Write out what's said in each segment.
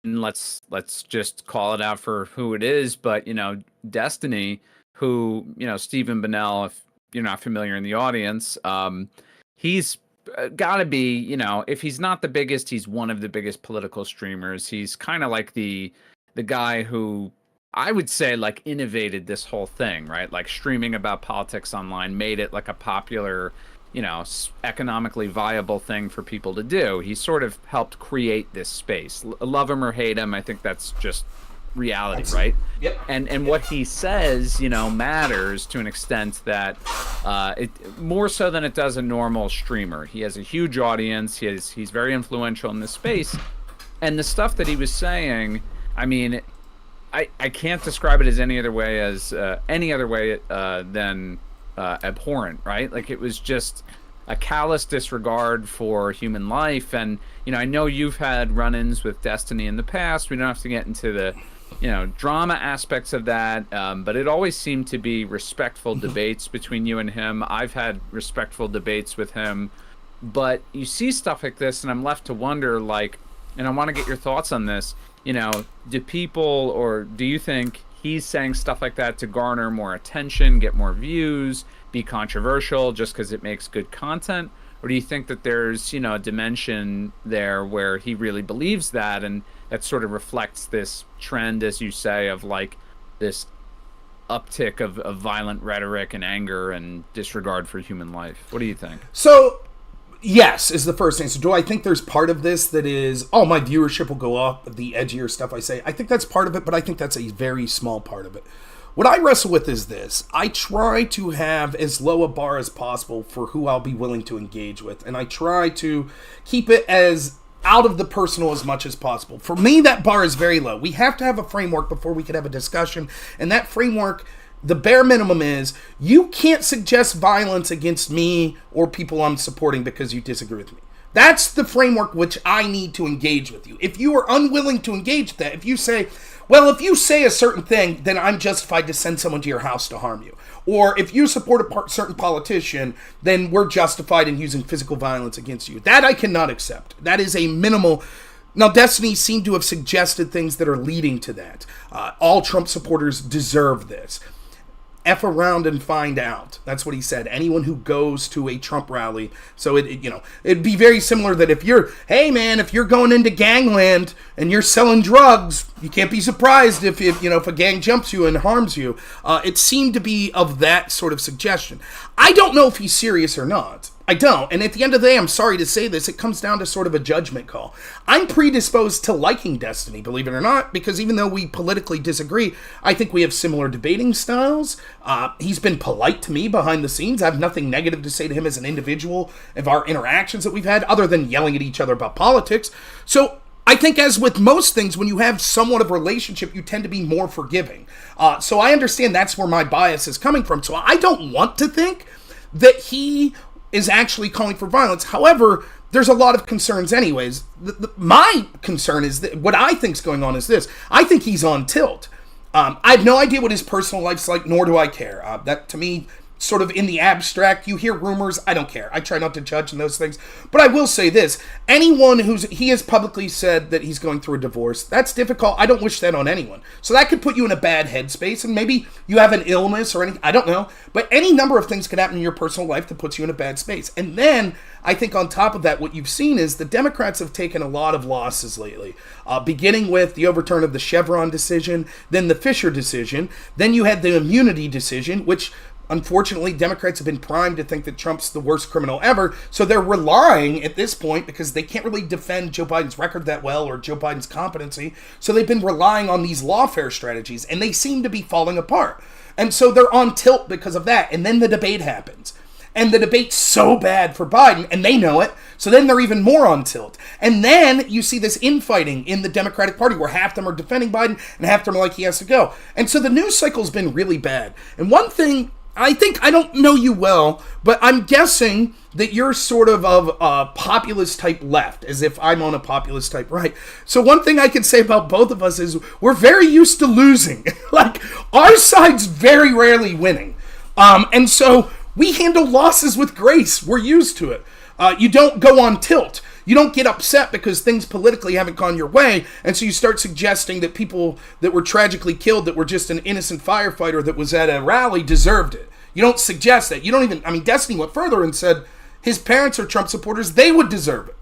let's just call it out for who it is. But Destiny, who Stephen Bennell, if you're not familiar in the audience, he's got to be, if he's not the biggest, he's one of the biggest political streamers. He's kind of like the guy who I would say like innovated this whole thing, right? Like streaming about politics online made it like a popular, economically viable thing for people to do. He sort of helped create this space. Love him or hate him, I think that's just reality, right? Yep. And what he says, matters to an extent that it more so than it does a normal streamer. He has a huge audience. He's very influential in this space, and the stuff that he was saying, I mean, I can't describe it as any other way than abhorrent, right? Like it was just a callous disregard for human life. And I know you've had run-ins with Destiny in the past. We don't have to get into the drama aspects of that, but it always seemed to be respectful debates between you and him. I've had respectful debates with him, but you see stuff like this and I'm left to wonder, like, and I want to get your thoughts on this, do people, or do you think he's saying stuff like that to garner more attention, get more views, be controversial just because it makes good content? Or do you think that there's, a dimension there where he really believes that, and that sort of reflects this trend, as you say, of like this uptick of violent rhetoric and anger and disregard for human life? What do you think? So, yes, is the first thing. So do I think there's part of this that is, my viewership will go up, the edgier stuff I say? I think that's part of it, but I think that's a very small part of it. What I wrestle with is this. I try to have as low a bar as possible for who I'll be willing to engage with, and I try to keep it as out of the personal as much as possible. For me, that bar is very low. We have to have a framework before we can have a discussion, and that framework, the bare minimum is, you can't suggest violence against me or people I'm supporting because you disagree with me. That's the framework which I need to engage with you. If you are unwilling to engage with that, if you say a certain thing, then I'm justified to send someone to your house to harm you. Or if you support a certain politician, then we're justified in using physical violence against you. That I cannot accept. That is a minimal. Now, Destiny seemed to have suggested things that are leading to that. All Trump supporters deserve this. F around and find out. That's what he said. Anyone who goes to a Trump rally. So it'd be very similar that if you're going into gangland and you're selling drugs, you can't be surprised if a gang jumps you and harms you. It seemed to be of that sort of suggestion. I don't know if he's serious or not. I don't. And at the end of the day, I'm sorry to say this, it comes down to sort of a judgment call. I'm predisposed to liking Destiny, believe it or not, because even though we politically disagree, I think we have similar debating styles. He's been polite to me behind the scenes. I have nothing negative to say to him as an individual of our interactions that we've had, other than yelling at each other about politics. So I think, as with most things, when you have somewhat of a relationship, you tend to be more forgiving. So I understand that's where my bias is coming from. So I don't want to think that he is actually calling for violence. However, there's a lot of concerns anyways. My concern is that what I think's going on is this. I think he's on tilt. I have no idea what his personal life's like, nor do I care. That, to me, sort of in the abstract, you hear rumors, I don't care. I try not to judge in those things. But I will say this. Anyone he has publicly said that he's going through a divorce. That's difficult. I don't wish that on anyone. So that could put you in a bad headspace, and maybe you have an illness or anything. I don't know. But any number of things could happen in your personal life that puts you in a bad space. And then, I think on top of that, what you've seen is the Democrats have taken a lot of losses lately, beginning with the overturn of the Chevron decision, then the Fisher decision, then you had the immunity decision, which unfortunately, Democrats have been primed to think that Trump's the worst criminal ever, so they're relying at this point, because they can't really defend Joe Biden's record that well or Joe Biden's competency, so they've been relying on these lawfare strategies, and they seem to be falling apart. And so they're on tilt because of that, and then the debate happens. And the debate's so bad for Biden, and they know it, so then they're even more on tilt. And then you see this infighting in the Democratic Party where half them are defending Biden and half them are like, he has to go. And so the news cycle's been really bad. And one thing, I don't know you well, but I'm guessing that you're sort of a populist type left, as if I'm on a populist type right. So one thing I can say about both of us is we're very used to losing. Like, our side's very rarely winning. And so we handle losses with grace. We're used to it. You don't go on tilt. You don't get upset because things politically haven't gone your way, and so you start suggesting that people that were tragically killed, that were just an innocent firefighter that was at a rally, deserved it. You don't suggest that. You don't even, I mean, Destiny went further and said his parents are Trump supporters, they would deserve it.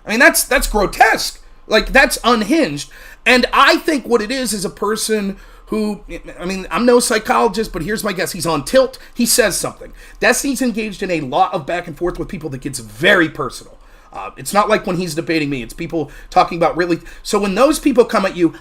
I mean, that's grotesque. Like, that's unhinged. And I think what it is a person who, I mean, I'm no psychologist, but here's my guess. He's on tilt. He says something. Destiny's engaged in a lot of back and forth with people that gets very personal. It's not like when he's debating me. It's people talking about really. So when those people come at you,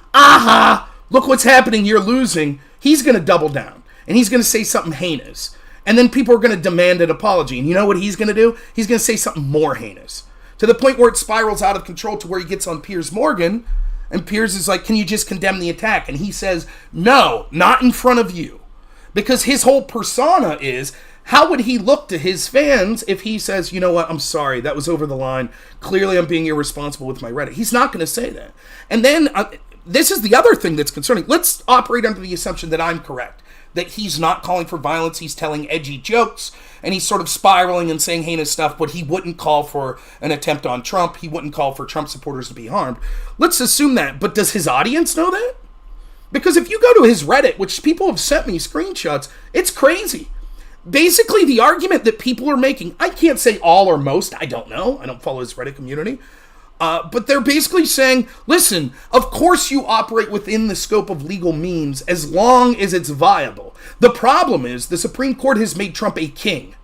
look what's happening, you're losing, he's going to double down. And he's going to say something heinous. And then people are going to demand an apology. And you know what he's going to do? He's going to say something more heinous. To the point where it spirals out of control to where he gets on Piers Morgan. And Piers is like, can you just condemn the attack? And he says, no, not in front of you. Because his whole persona is, how would he look to his fans if he says, you know what, I'm sorry, that was over the line. Clearly I'm being irresponsible with my Reddit. He's not going to say that. And then, this is the other thing that's concerning. Let's operate under the assumption that I'm correct. That he's not calling for violence, he's telling edgy jokes, and he's sort of spiraling and saying heinous stuff, but he wouldn't call for an attempt on Trump, he wouldn't call for Trump supporters to be harmed. Let's assume that, but does his audience know that? Because if you go to his Reddit, which people have sent me screenshots, it's crazy. Basically, the argument that people are making, I can't say all or most, I don't know, I don't follow his Reddit community, but they're basically saying, listen, of course you operate within the scope of legal means as long as it's viable. The problem is the Supreme Court has made Trump a king.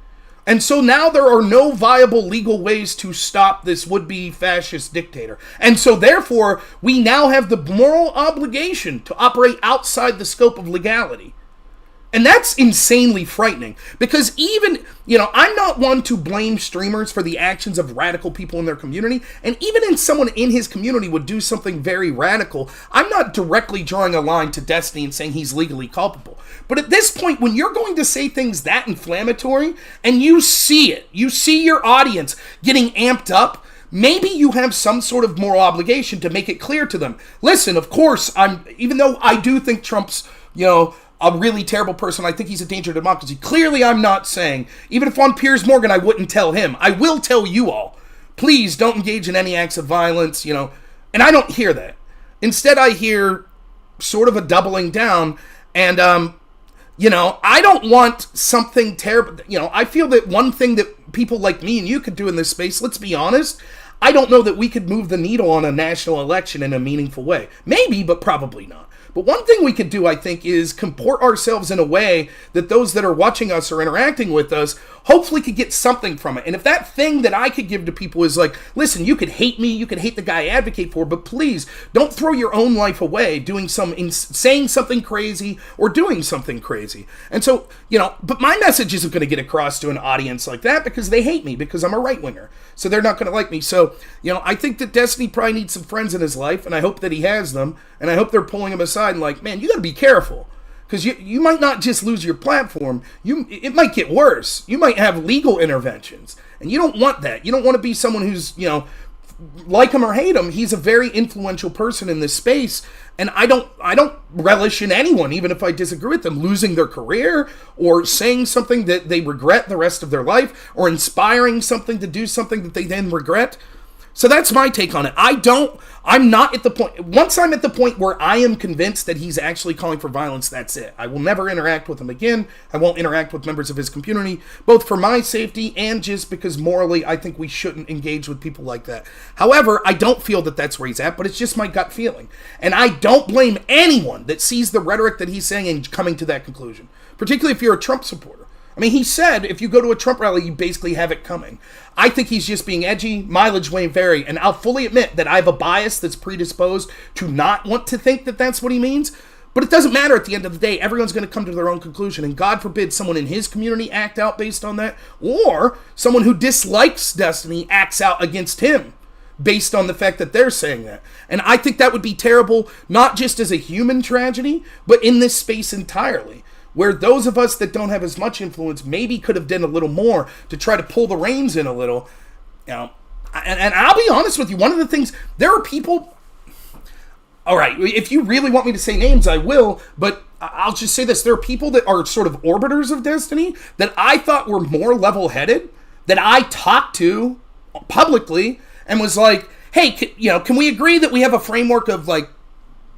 And so now there are no viable legal ways to stop this would-be fascist dictator. And so therefore, we now have the moral obligation to operate outside the scope of legality. And that's insanely frightening because even, I'm not one to blame streamers for the actions of radical people in their community. And even if someone in his community would do something very radical, I'm not directly drawing a line to Destiny and saying he's legally culpable. But at this point, when you're going to say things that inflammatory and you see it, you see your audience getting amped up, maybe you have some sort of moral obligation to make it clear to them. Listen, of course, even though I do think Trump's, a really terrible person, I think he's a danger to democracy. Clearly, I'm not saying, even if on Piers Morgan, I wouldn't tell him. I will tell you all, please don't engage in any acts of violence, and I don't hear that. Instead, I hear sort of a doubling down, and, I don't want something terrible. I feel that one thing that people like me and you could do in this space, let's be honest, I don't know that we could move the needle on a national election in a meaningful way. Maybe, but probably not. But one thing we could do, I think, is comport ourselves in a way that those that are watching us or interacting with us hopefully could get something from it. And if that thing that I could give to people is like, listen, you could hate me, you could hate the guy I advocate for, but please don't throw your own life away saying something crazy or doing something crazy. And so, but my message isn't going to get across to an audience like that because they hate me because I'm a right-winger. So they're not going to like me. So, I think that Destiny probably needs some friends in his life, and I hope that he has them, and I hope they're pulling him aside and like, man, you got to be careful. Because you might not just lose your platform, it might get worse. You might have legal interventions, and you don't want that. You don't want to be someone who's, like him or hate him, he's a very influential person in this space, and I don't relish in anyone, even if I disagree with them, losing their career or saying something that they regret the rest of their life or inspiring something to do something that they then regret. So that's my take on it. I'm not at the point, once I'm at the point where I am convinced that he's actually calling for violence, that's it. I will never interact with him again. I won't interact with members of his community, both for my safety and just because morally I think we shouldn't engage with people like that. However, I don't feel that that's where he's at, but it's just my gut feeling. And I don't blame anyone that sees the rhetoric that he's saying and coming to that conclusion, particularly if you're a Trump supporter. I mean, he said if you go to a Trump rally, you basically have it coming. I think he's just being edgy. Mileage may vary. And I'll fully admit that I have a bias that's predisposed to not want to think that that's what he means. But it doesn't matter at the end of the day. Everyone's going to come to their own conclusion. And God forbid someone in his community act out based on that. Or someone who dislikes Destiny acts out against him based on the fact that they're saying that. And I think that would be terrible, not just as a human tragedy, but in this space entirely, where those of us that don't have as much influence maybe could have done a little more to try to pull the reins in a little. And I'll be honest with you, one of the things, there are people, all right, if you really want me to say names, I will, but I'll just say this, there are people that are sort of orbiters of Destiny that I thought were more level-headed, that I talked to publicly, and was like, hey, can we agree that we have a framework of like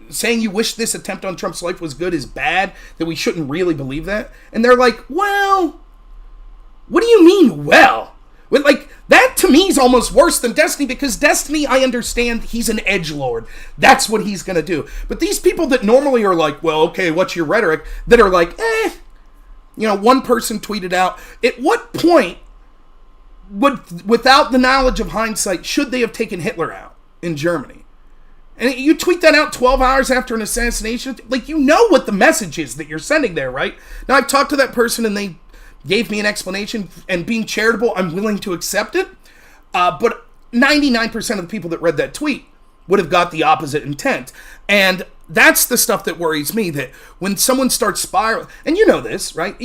saying you wish this attempt on Trump's life was good is bad, that we shouldn't really believe that? And they're like, well, what do you mean, well? Like, that to me is almost worse than Destiny, because Destiny, I understand he's an edgelord. That's what he's going to do. But these people that normally are like, well, okay, what's your rhetoric? That are like, one person tweeted out, at what point without the knowledge of hindsight, should they have taken Hitler out in Germany? And you tweet that out 12 hours after an assassination. Like, you know what the message is that you're sending there, right? Now, I've talked to that person and they gave me an explanation, and being charitable, I'm willing to accept it. But 99% of the people that read that tweet would have got the opposite intent. And that's the stuff that worries me, that when someone starts spiraling, and you know this, right?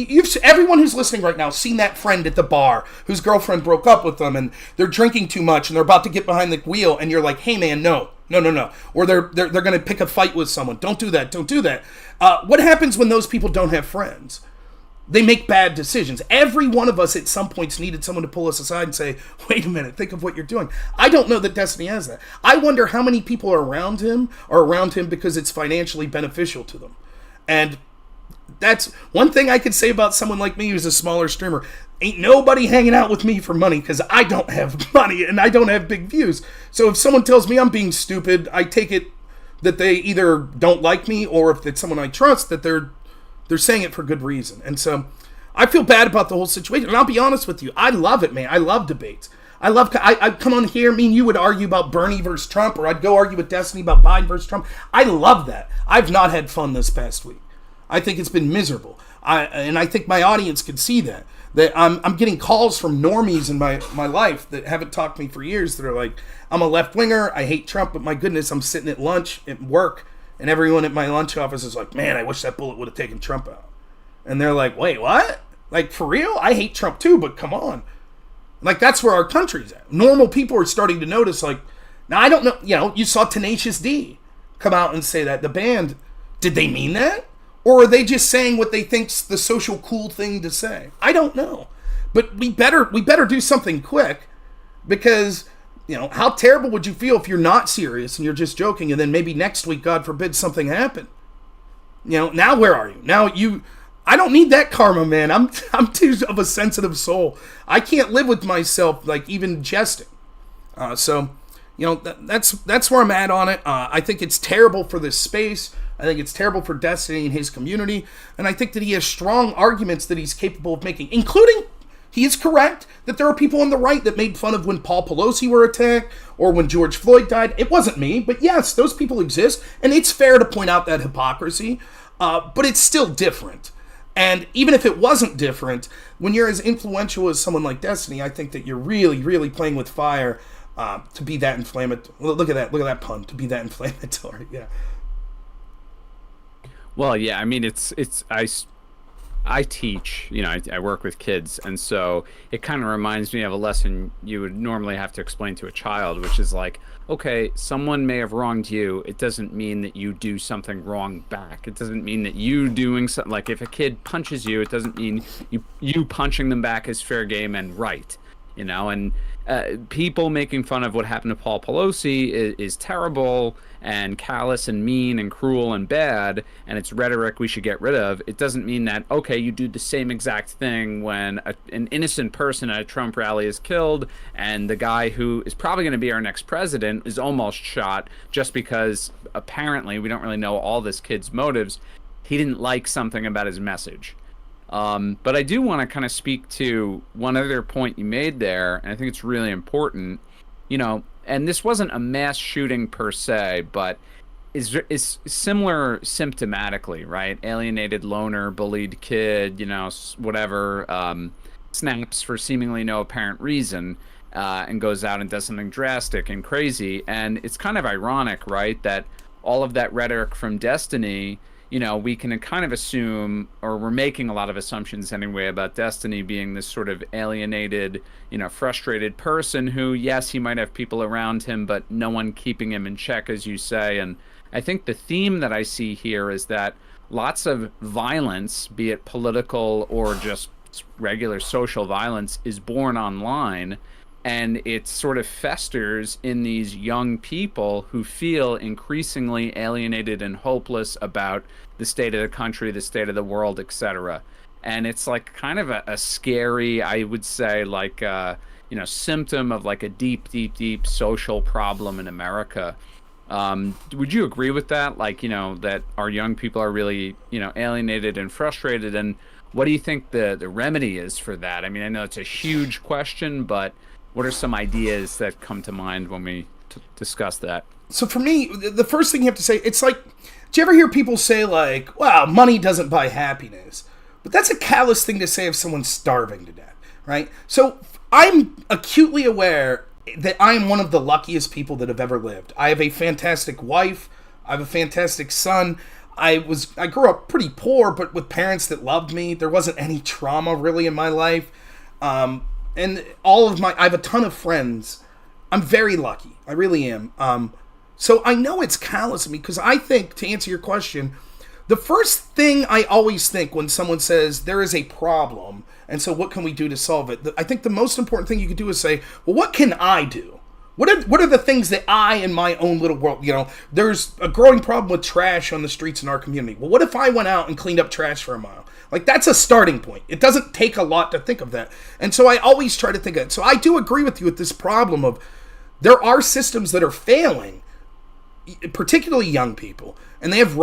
Everyone who's listening right now seen that friend at the bar whose girlfriend broke up with them and they're drinking too much and they're about to get behind the wheel, and you're like, hey man, no. Or they're going to pick a fight with someone. Don't do that. What happens when those people don't have friends? They make bad decisions. Every one of us at some points needed someone to pull us aside and say, wait a minute, think of what you're doing. I don't know that Destiny has that. I wonder how many people are around him because it's financially beneficial to them. And that's one thing I could say about someone like me who's a smaller streamer. Ain't nobody hanging out with me for money, because I don't have money and I don't have big views. So if someone tells me I'm being stupid, I take it that they either don't like me, or if it's someone I trust, that they're saying it for good reason. And so I feel bad about the whole situation. And I'll be honest with you, I love it, man. I love debates. I'd come on here, me and you would argue about Bernie versus Trump, or I'd go argue with Destiny about Biden versus Trump. I love that. I've not had fun this past week. I think it's been miserable. And I think my audience can see that I'm getting calls from normies in my life that haven't talked to me for years that are like, I'm a left-winger, I hate Trump, but my goodness, I'm sitting at lunch at work, and everyone at my lunch office is like, man, I wish that bullet would have taken Trump out. And they're like, wait, what? Like, for real? I hate Trump too, but come on. Like, that's where our country's at. Normal people are starting to notice, like, now I don't know, you saw Tenacious D come out and say that. The band, did they mean that? Or are they just saying what they think's the social cool thing to say? I don't know. But we better do something quick, because how terrible would you feel if you're not serious and you're just joking, and then maybe next week, God forbid, something happened? Now where are you? I don't need that karma, man. I'm too of a sensitive soul. I can't live with myself, like, even jesting. So that's where I'm at on it. I think it's terrible for this space. I think it's terrible for Destiny and his community. And I think that he has strong arguments that he's capable of making, including, he is correct that there are people on the right that made fun of when Paul Pelosi were attacked or when George Floyd died. It wasn't me, but yes, those people exist, and it's fair to point out that hypocrisy, but it's still different. And even if it wasn't different, when you're as influential as someone like Destiny, I think that you're really, really playing with fire to be that inflammatory. Look at that pun, to be that inflammatory, yeah. Well, yeah, I mean, I teach, I work with kids, and so it kind of reminds me of a lesson you would normally have to explain to a child, which is like, okay, someone may have wronged you. It doesn't mean that you do something wrong back. It doesn't mean that you doing something, like if a kid punches you, it doesn't mean you punching them back is fair game and right, and people making fun of what happened to Paul Pelosi is terrible and callous and mean and cruel and bad, and it's rhetoric we should get rid of. It doesn't mean that, okay, you do the same exact thing when an innocent person at a Trump rally is killed and the guy who is probably going to be our next president is almost shot just because apparently, we don't really know all this kid's motives, he didn't like something about his message. But I do want to kind of speak to one other point you made there, and I think it's really important, and this wasn't a mass shooting per se, but is similar symptomatically, right? Alienated loner, bullied kid, whatever, snaps for seemingly no apparent reason, and goes out and does something drastic and crazy. And it's kind of ironic, right, that all of that rhetoric from Destiny, we can kind of assume, or we're making a lot of assumptions anyway, about Destiny being this sort of alienated, frustrated person who, yes, he might have people around him, but no one keeping him in check, as you say. And I think the theme that I see here is that lots of violence, be it political or just regular social violence, is born online. and it sort of festers in these young people who feel increasingly alienated and hopeless about the state of the country, the state of the world, etc. And it's like kind of a scary, I would say, like symptom of like a deep, deep, deep social problem in America. Would you agree with that? Like, that our young people are really, alienated and frustrated. And what do you think the remedy is for that? I mean, I know it's a huge question, but what are some ideas that come to mind when we discuss that? So for me, the first thing you have to say, it's like, do you ever hear people say like, wow, money doesn't buy happiness? But that's a callous thing to say if someone's starving to death, right? So I'm acutely aware that I am one of the luckiest people that have ever lived. I have a fantastic wife. I have a fantastic son. I grew up pretty poor, but with parents that loved me. There wasn't any trauma really in my life. And I have a ton of friends. I'm very lucky. I really am. So I know it's callous of me because I think, to answer your question, the first thing I always think when someone says there is a problem, and so what can we do to solve it? I think the most important thing you could do is say, well, what can I do? What are the things that I, in my own little world, there's a growing problem with trash on the streets in our community. Well, what if I went out and cleaned up trash for a mile? Like, that's a starting point. It doesn't take a lot to think of that. And so I always try to think of it. So I do agree with you with this problem of there are systems that are failing, particularly young people, and they have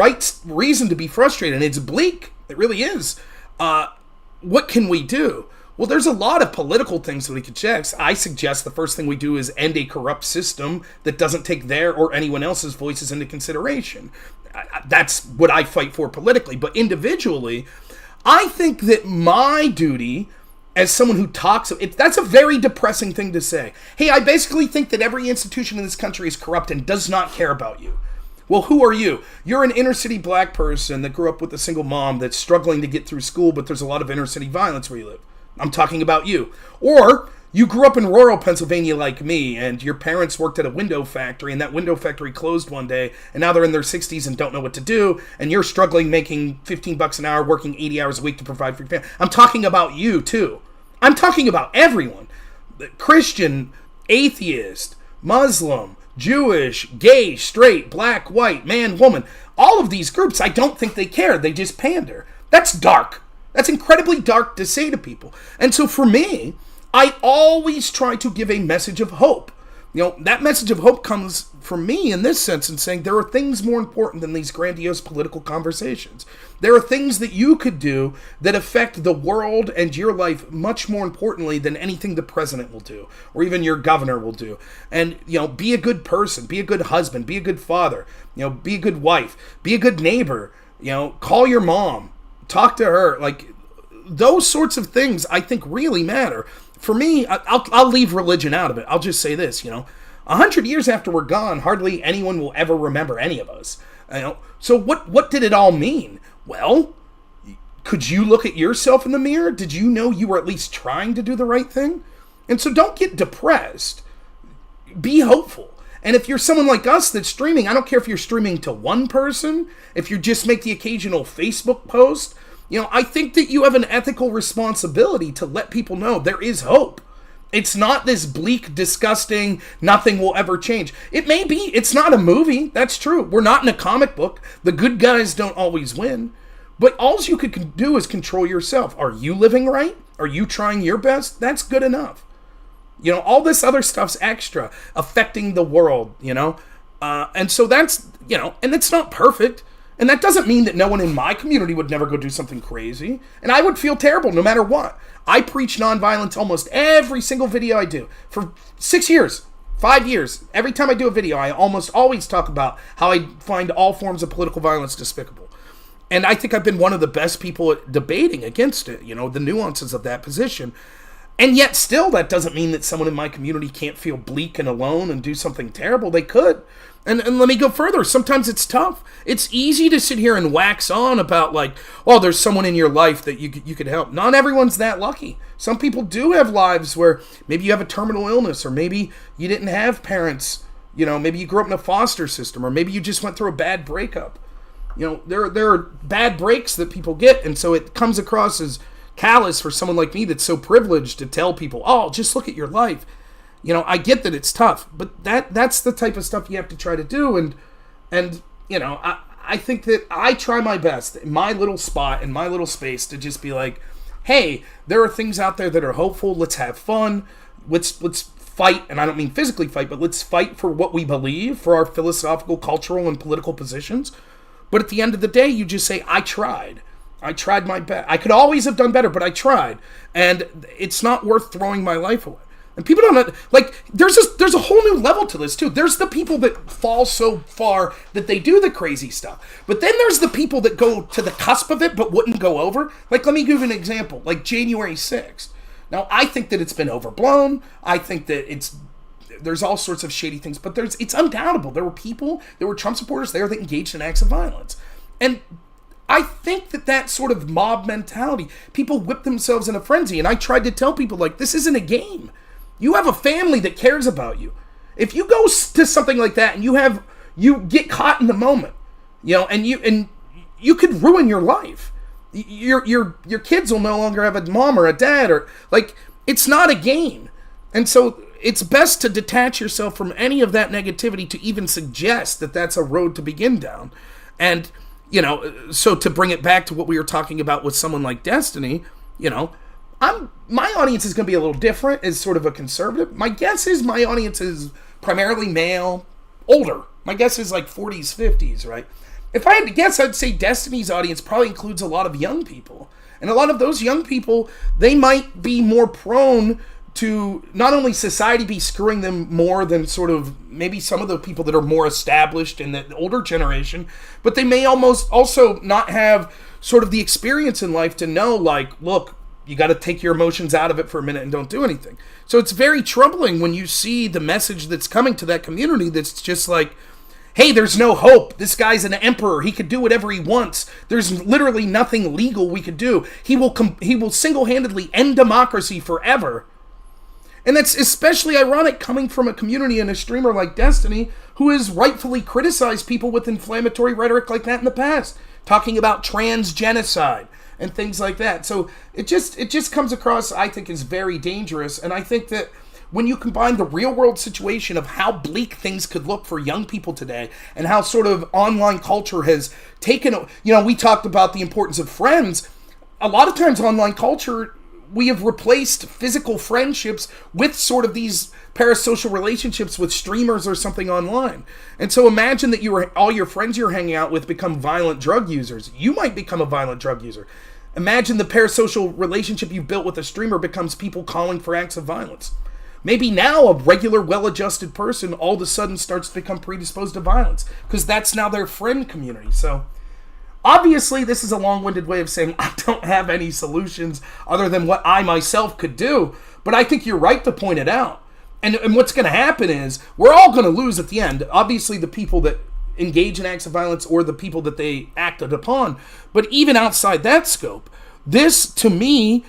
reason to be frustrated, and it's bleak. It really is. What can we do? Well, there's a lot of political things that we could check. I suggest the first thing we do is end a corrupt system that doesn't take their or anyone else's voices into consideration. That's what I fight for politically. But individually, I think that my duty as someone who talks, that's a very depressing thing to say. Hey, I basically think that every institution in this country is corrupt and does not care about you. Well, who are you? You're an inner city black person that grew up with a single mom that's struggling to get through school, but there's a lot of inner city violence where you live. I'm talking about you. Or you grew up in rural Pennsylvania like me, and your parents worked at a window factory, and that window factory closed one day, and now they're in their 60s and don't know what to do, and you're struggling making $15 an hour, working 80 hours a week to provide for your family. I'm talking about you, too. I'm talking about everyone. Christian, atheist, Muslim, Jewish, gay, straight, black, white, man, woman. All of these groups, I don't think they care. They just pander. That's dark. That's incredibly dark to say to people. And so for me, I always try to give a message of hope. That message of hope comes from me in this sense in saying there are things more important than these grandiose political conversations. There are things that you could do that affect the world and your life much more importantly than anything the president will do or even your governor will do. And, be a good person, be a good husband, be a good father, be a good wife, be a good neighbor, call your mom, talk to her. Like, those sorts of things I think really matter. For me, I'll leave religion out of it. I'll just say this, 100 years after we're gone, hardly anyone will ever remember any of us. So what did it all mean? Well, could you look at yourself in the mirror? Did you know you were at least trying to do the right thing? And so don't get depressed. Be hopeful. And if you're someone like us that's streaming, I don't care if you're streaming to one person, if you just make the occasional Facebook post, I think that you have an ethical responsibility to let people know there is hope. It's not this bleak, disgusting, nothing will ever change. It may be. It's not a movie. That's true. We're not in a comic book. The good guys don't always win. But all you could do is control yourself. Are you living right? Are you trying your best? That's good enough. All this other stuff's extra, affecting the world, and so that's, and it's not perfect. And that doesn't mean that no one in my community would never go do something crazy. And I would feel terrible no matter what. I preach nonviolence almost every single video I do. For 6 years, 5 years, every time I do a video, I almost always talk about how I find all forms of political violence despicable. And I think I've been one of the best people at debating against it, the nuances of that position. And yet still, that doesn't mean that someone in my community can't feel bleak and alone and do something terrible. They could. And let me go further. Sometimes it's tough. It's easy to sit here and wax on about like, oh, there's someone in your life that you could help. Not everyone's that lucky. Some people do have lives where maybe you have a terminal illness, or maybe you didn't have parents. Maybe you grew up in a foster system, or maybe you just went through a bad breakup. There are bad breaks that people get, and so it comes across as callous for someone like me that's so privileged to tell people, oh, just look at your life. You know, I get that it's tough, but that's the type of stuff you have to try to do. And you know, I think that I try my best in my little spot, in my little space, to just be like, hey, there are things out there that are hopeful. Let's have fun. Let's fight, and I don't mean physically fight, but let's fight for what we believe, for our philosophical, cultural, and political positions. But at the end of the day, you just say, I tried. I tried my best. I could always have done better, but I tried. And it's not worth throwing my life away. And people don't, like, there's a whole new level to this, too. There's the people that fall so far that they do the crazy stuff. But then there's the people that go to the cusp of it but wouldn't go over. Like, let me give you an example. Like, January 6th. Now, I think that it's been overblown. I think that there's all sorts of shady things. But it's undoubtable. There were Trump supporters there that engaged in acts of violence. And I think that sort of mob mentality, people whip themselves in a frenzy. And I tried to tell people, like, this isn't a game. You have a family that cares about you. If you go to something like that and you get caught in the moment, you know, and you could ruin your life. Your kids will no longer have a mom or a dad, or, like, it's not a game. And so it's best to detach yourself from any of that negativity to even suggest that that's a road to begin down. And, you know, so to bring it back to what we were talking about with someone like Destiny, you know, my audience is going to be a little different as sort of a conservative. My guess is my audience is primarily male, older. My guess is like 40s, 50s, right? If I had to guess, I'd say Destiny's audience probably includes a lot of young people. And a lot of those young people, they might be more prone to not only society be screwing them more than sort of maybe some of the people that are more established in the older generation, but they may almost also not have sort of the experience in life to know, like, look, you got to take your emotions out of it for a minute and don't do anything. So it's very troubling when you see the message that's coming to that community that's just like, hey, there's no hope. This guy's an emperor. He could do whatever he wants. There's literally nothing legal we could do. He will single-handedly end democracy forever. And that's especially ironic coming from a community and a streamer like Destiny, who has rightfully criticized people with inflammatory rhetoric like that in the past, talking about trans genocide and things like that. So it just comes across, I think, as very dangerous. And I think that when you combine the real world situation of how bleak things could look for young people today and how sort of online culture has taken, you know, we talked about the importance of friends. A lot of times online culture, we have replaced physical friendships with sort of these parasocial relationships with streamers or something online. And so imagine that all your friends you're hanging out with become violent drug users. You might become a violent drug user. Imagine the parasocial relationship you built with a streamer becomes people calling for acts of violence. Maybe now a regular, well-adjusted person all of a sudden starts to become predisposed to violence because that's now their friend community. So obviously, this is a long-winded way of saying I don't have any solutions other than what I myself could do. But I think you're right to point it out. And what's going to happen is we're all going to lose at the end. Obviously, the people that engage in acts of violence or the people that they acted upon. But even outside that scope, this, to me,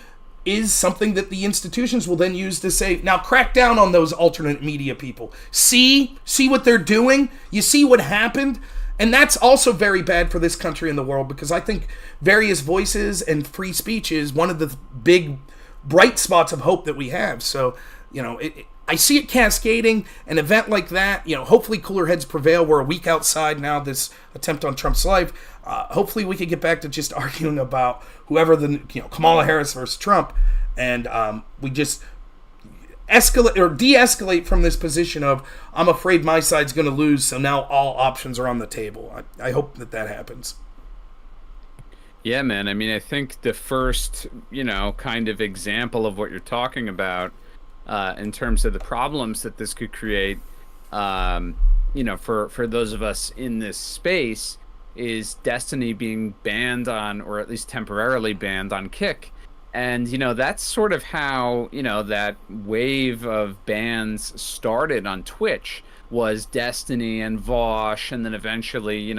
is something that the institutions will then use to say, now crack down on those alternate media people. See what they're doing? You see what happened? And that's also very bad for this country and the world, because I think various voices and free speech is one of the big bright spots of hope that we have. So, you know, I see it cascading. An event like that, you know, hopefully cooler heads prevail. We're a week outside now, this attempt on Trump's life. Hopefully we could get back to just arguing about whoever Kamala Harris versus Trump. And we just escalate or de-escalate from this position of I'm afraid my side's going to lose, so now all options are on the table. I hope that happens. Yeah, man. I mean, I think the first, kind of example of what you're talking about in terms of the problems that this could create, for those of us in this space is Destiny being banned on, or at least temporarily banned on Kick. And, that's sort of how, that wave of bans started on Twitch was Destiny and Vosh, and then eventually,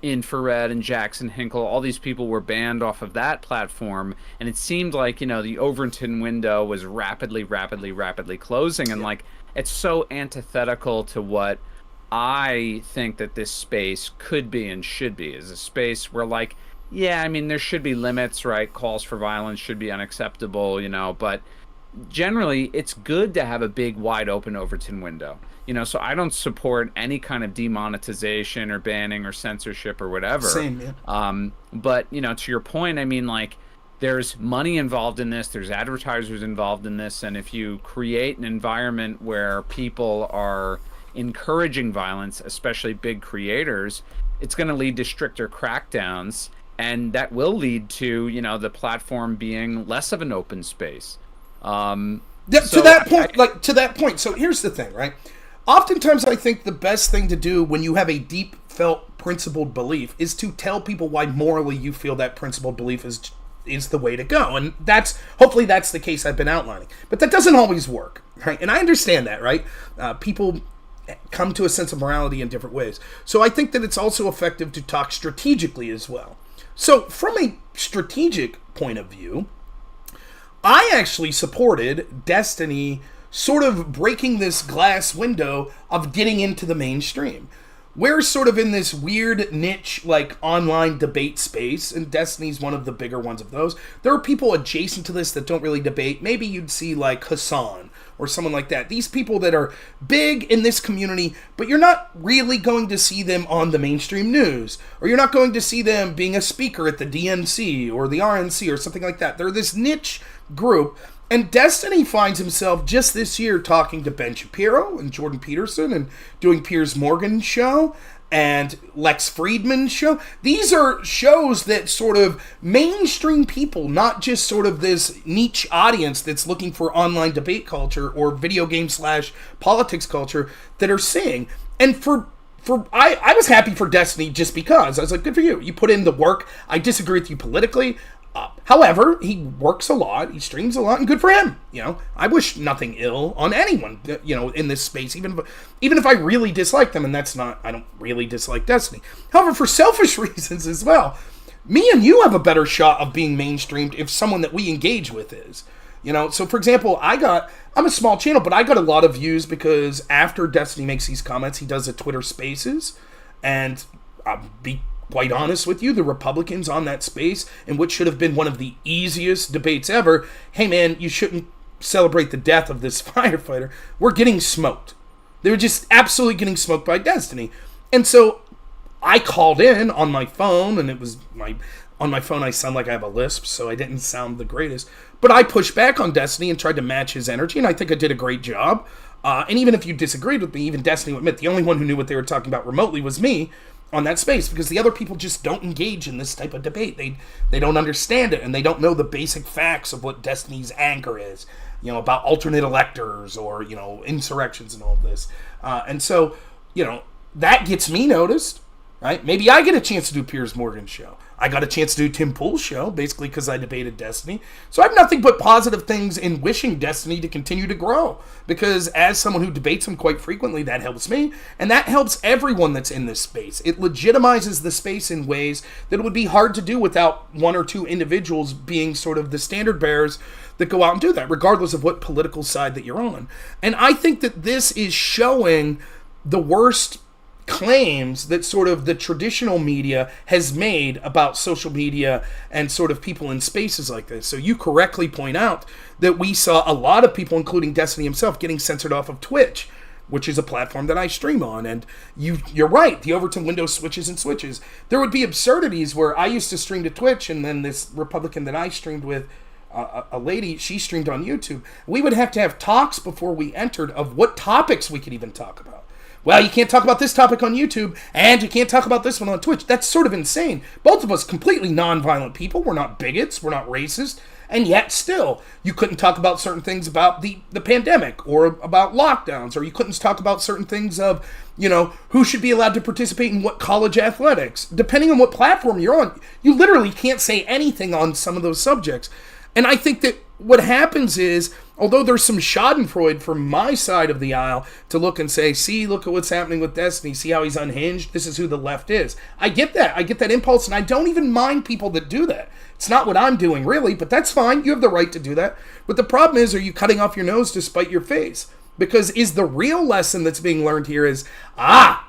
Infrared and Jackson Hinkle. All these people were banned off of that platform. And it seemed like, the Overton window was rapidly closing. And, it's so antithetical to what I think that this space could be and should be, is a space where, yeah, I mean, there should be limits, right? Calls for violence should be unacceptable, but generally it's good to have a big wide open Overton window. So I don't support any kind of demonetization or banning or censorship or whatever. Same, yeah. But to your point, I mean, like, there's money involved in this, there's advertisers involved in this, and if you create an environment where people are encouraging violence, especially big creators, it's going to lead to stricter crackdowns, and that will lead to the platform being less of an open space. To that point. So here's the thing, right? Oftentimes, I think the best thing to do when you have a deep felt principled belief is to tell people why morally you feel that principled belief is the way to go. And hopefully that's the case I've been outlining. But that doesn't always work, right? And I understand that, right? People come to a sense of morality in different ways. So I think that it's also effective to talk strategically as well. So from a strategic point of view, I actually supported Destiny sort of breaking this glass window of getting into the mainstream. We're sort of in this weird niche, like, online debate space, and Destiny's one of the bigger ones of those. There are people adjacent to this that don't really debate. Maybe you'd see, like, Hassan or someone like that. These people that are big in this community, but you're not really going to see them on the mainstream news, or you're not going to see them being a speaker at the DNC or the RNC or something like that. They're this niche group. And Destiny finds himself just this year talking to Ben Shapiro and Jordan Peterson and doing Piers Morgan's show and Lex Friedman's show. These are shows that sort of mainstream people, not just sort of this niche audience that's looking for online debate culture or video game / politics culture, that are seeing. And I was happy for Destiny just because. I was like, good for you. You put in the work. I disagree with you politically. However, he works a lot, he streams a lot, and good for him. I wish nothing ill on anyone, in this space, even if I really dislike them, and I don't really dislike Destiny. However, for selfish reasons as well, me and you have a better shot of being mainstreamed if someone that we engage with is. So for example, I'm a small channel, but I got a lot of views because after Destiny makes these comments, he does a Twitter Spaces, and be quite honest with you, the Republicans on that space, in which should have been one of the easiest debates ever, hey man, you shouldn't celebrate the death of this firefighter, we're getting smoked. They were just absolutely getting smoked by Destiny. And so I called in on my phone, and on my phone I sound like I have a lisp, so I didn't sound the greatest, but I pushed back on Destiny and tried to match his energy, and I think I did a great job. And even if you disagreed with me, even Destiny would admit the only one who knew what they were talking about remotely was me on that space, because the other people just don't engage in this type of debate. They don't understand it, and they don't know the basic facts of what Destiny's anchor is, about alternate electors or, insurrections and all of this. And so, that gets me noticed, right? Maybe I get a chance to do Piers Morgan's show. I got a chance to do Tim Pool's show, basically because I debated Destiny. So I have nothing but positive things in wishing Destiny to continue to grow, because as someone who debates him quite frequently, that helps me, and that helps everyone that's in this space. It legitimizes the space in ways that it would be hard to do without one or two individuals being sort of the standard bearers that go out and do that, regardless of what political side that you're on. And I think that this is showing the worst claims that sort of the traditional media has made about social media and sort of people in spaces like this. So you correctly point out that we saw a lot of people, including Destiny himself, getting censored off of Twitch, which is a platform that I stream on. And you're right, the Overton window switches and switches. There would be absurdities where I used to stream to Twitch, and then this Republican that I streamed with, a lady, she streamed on YouTube. We would have to have talks before we entered of what topics we could even talk about. Well, you can't talk about this topic on YouTube, and you can't talk about this one on Twitch. That's sort of insane. Both of us completely non-violent people. We're not bigots. We're not racist. And yet, still, you couldn't talk about certain things about the pandemic or about lockdowns, or you couldn't talk about certain things of, who should be allowed to participate in what college athletics. Depending on what platform you're on, you literally can't say anything on some of those subjects. And I think that what happens is, although there's some schadenfreude from my side of the aisle to look and say, see, look at what's happening with Destiny, see how he's unhinged, this is who the left is. I get that impulse, and I don't even mind people that do that. It's not what I'm doing, really, but that's fine. You have the right to do that. But the problem is, are you cutting off your nose to spite your face? Because is the real lesson that's being learned here is,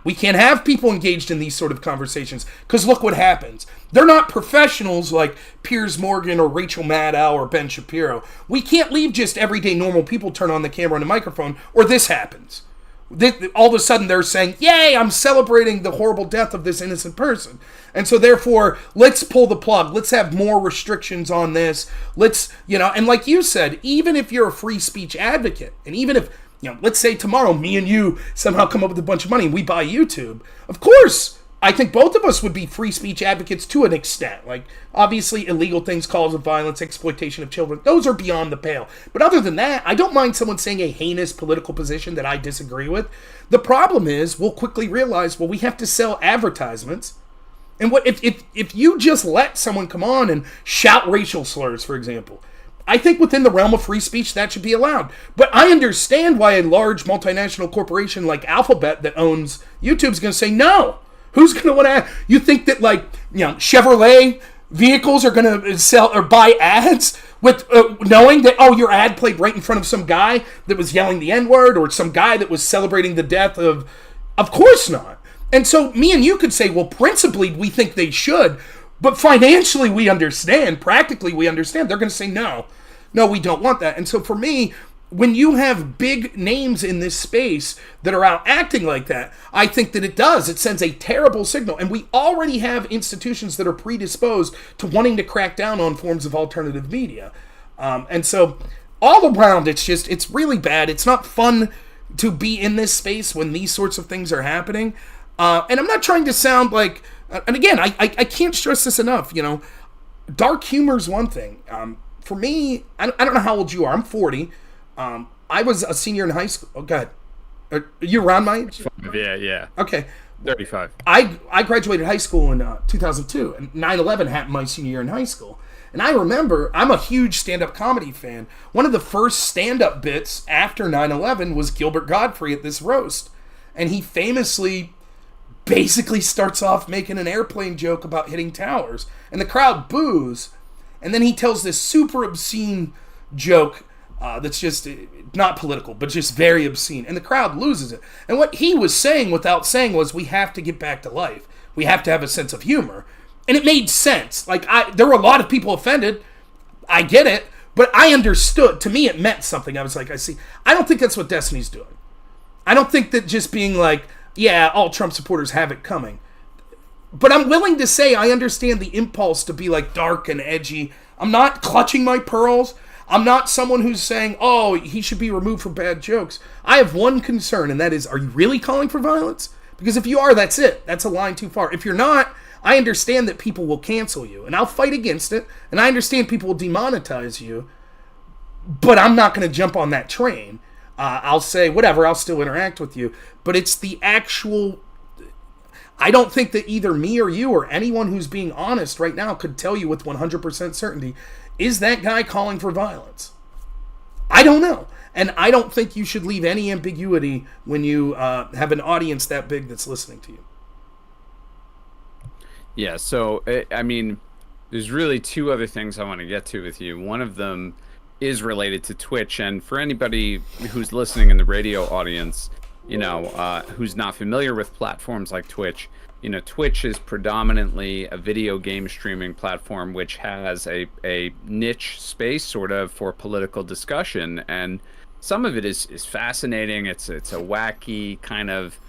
we can't have people engaged in these sort of conversations because look what happens. They're not professionals like Piers Morgan or Rachel Maddow or Ben Shapiro. We can't leave just everyday normal people turn on the camera and the microphone or this happens. All of a sudden they're saying, yay, I'm celebrating the horrible death of this innocent person. And so therefore, let's pull the plug. Let's have more restrictions on this. Let's, and like you said, even if you're a free speech advocate, and even if, let's say tomorrow me and you somehow come up with a bunch of money and we buy YouTube, of course, I think both of us would be free speech advocates to an extent. Like, obviously, illegal things, calls of violence, exploitation of children, those are beyond the pale. But other than that, I don't mind someone saying a heinous political position that I disagree with. The problem is, we'll quickly realize, we have to sell advertisements. And what if you just let someone come on and shout racial slurs, for example, I think within the realm of free speech, that should be allowed. But I understand why a large multinational corporation like Alphabet that owns YouTube is going to say no. Who's going to want to? You think that Chevrolet vehicles are going to sell or buy ads with knowing that your ad played right in front of some guy that was yelling the N-word or some guy that was celebrating the death of? Of course not. And so me and you could say, well, principally we think they should, but financially we understand, practically we understand. They're going to say no, we don't want that. And so for me, when you have big names in this space that are out acting like that, I think that it sends a terrible signal. And we already have institutions that are predisposed to wanting to crack down on forms of alternative media. And so all around, it's really bad. It's not fun to be in this space when these sorts of things are happening. And I'm not trying to sound like, and again, I can't stress this enough, dark humor is one thing. For me, I don't know how old you are. I'm 40. I was a senior in high school. Oh, God. Are you around my age? Yeah. Okay. 35. I graduated high school in 2002, and 9/11 happened my senior year in high school. And I remember, I'm a huge stand-up comedy fan. One of the first stand-up bits after 9/11 was Gilbert Gottfried at this roast. And he famously basically starts off making an airplane joke about hitting towers. And the crowd boos. And then he tells this super obscene joke that's just not political, but just very obscene. And the crowd loses it. And what he was saying without saying was, we have to get back to life. We have to have a sense of humor. And it made sense. There were a lot of people offended. I get it. But I understood. To me, it meant something. I was like, I see. I don't think that's what Destiny's doing. I don't think that just being like, yeah, all Trump supporters have it coming. But I'm willing to say I understand the impulse to be dark and edgy. I'm not clutching my pearls. I'm not someone who's saying, he should be removed from bad jokes. I have one concern, and that is, are you really calling for violence? Because if you are, that's it. That's a line too far. If you're not, I understand that people will cancel you, and I'll fight against it, and I understand people will demonetize you, but I'm not going to jump on that train. I'll say, whatever, I'll still interact with you. But it's the actual... I don't think that either me or you or anyone who's being honest right now could tell you with 100% certainty, is that guy calling for violence? I don't know. And I don't think you should leave any ambiguity when you have an audience that big that's listening to you. Yeah, so, I mean, there's really two other things I want to get to with you. One of them is related to Twitch. And for anybody who's listening in the radio audience, who's not familiar with platforms like Twitch, Twitch is predominantly a video game streaming platform which has a niche space sort of for political discussion, and some of it is fascinating. It's a wacky kind of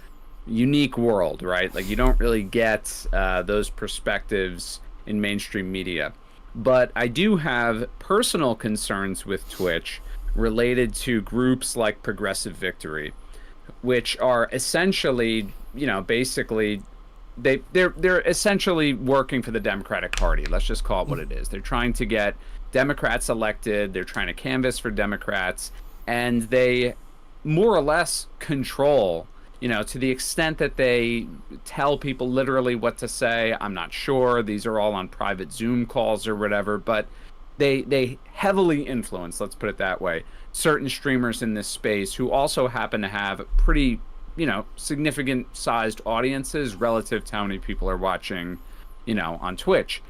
unique world, right? You don't really get those perspectives in mainstream media. But I do have personal concerns with Twitch related to groups like Progressive Victory, which are essentially, basically, they're essentially working for the Democratic Party. Let's just call it what it is. They're trying to get Democrats elected. They're trying to canvass for Democrats, and they more or less control, to the extent that they tell people literally what to say. I'm not sure. These are all on private Zoom calls or whatever, but they heavily influence, let's put it that way, certain streamers in this space who also happen to have pretty, significant sized audiences relative to how many people are watching, on Twitch.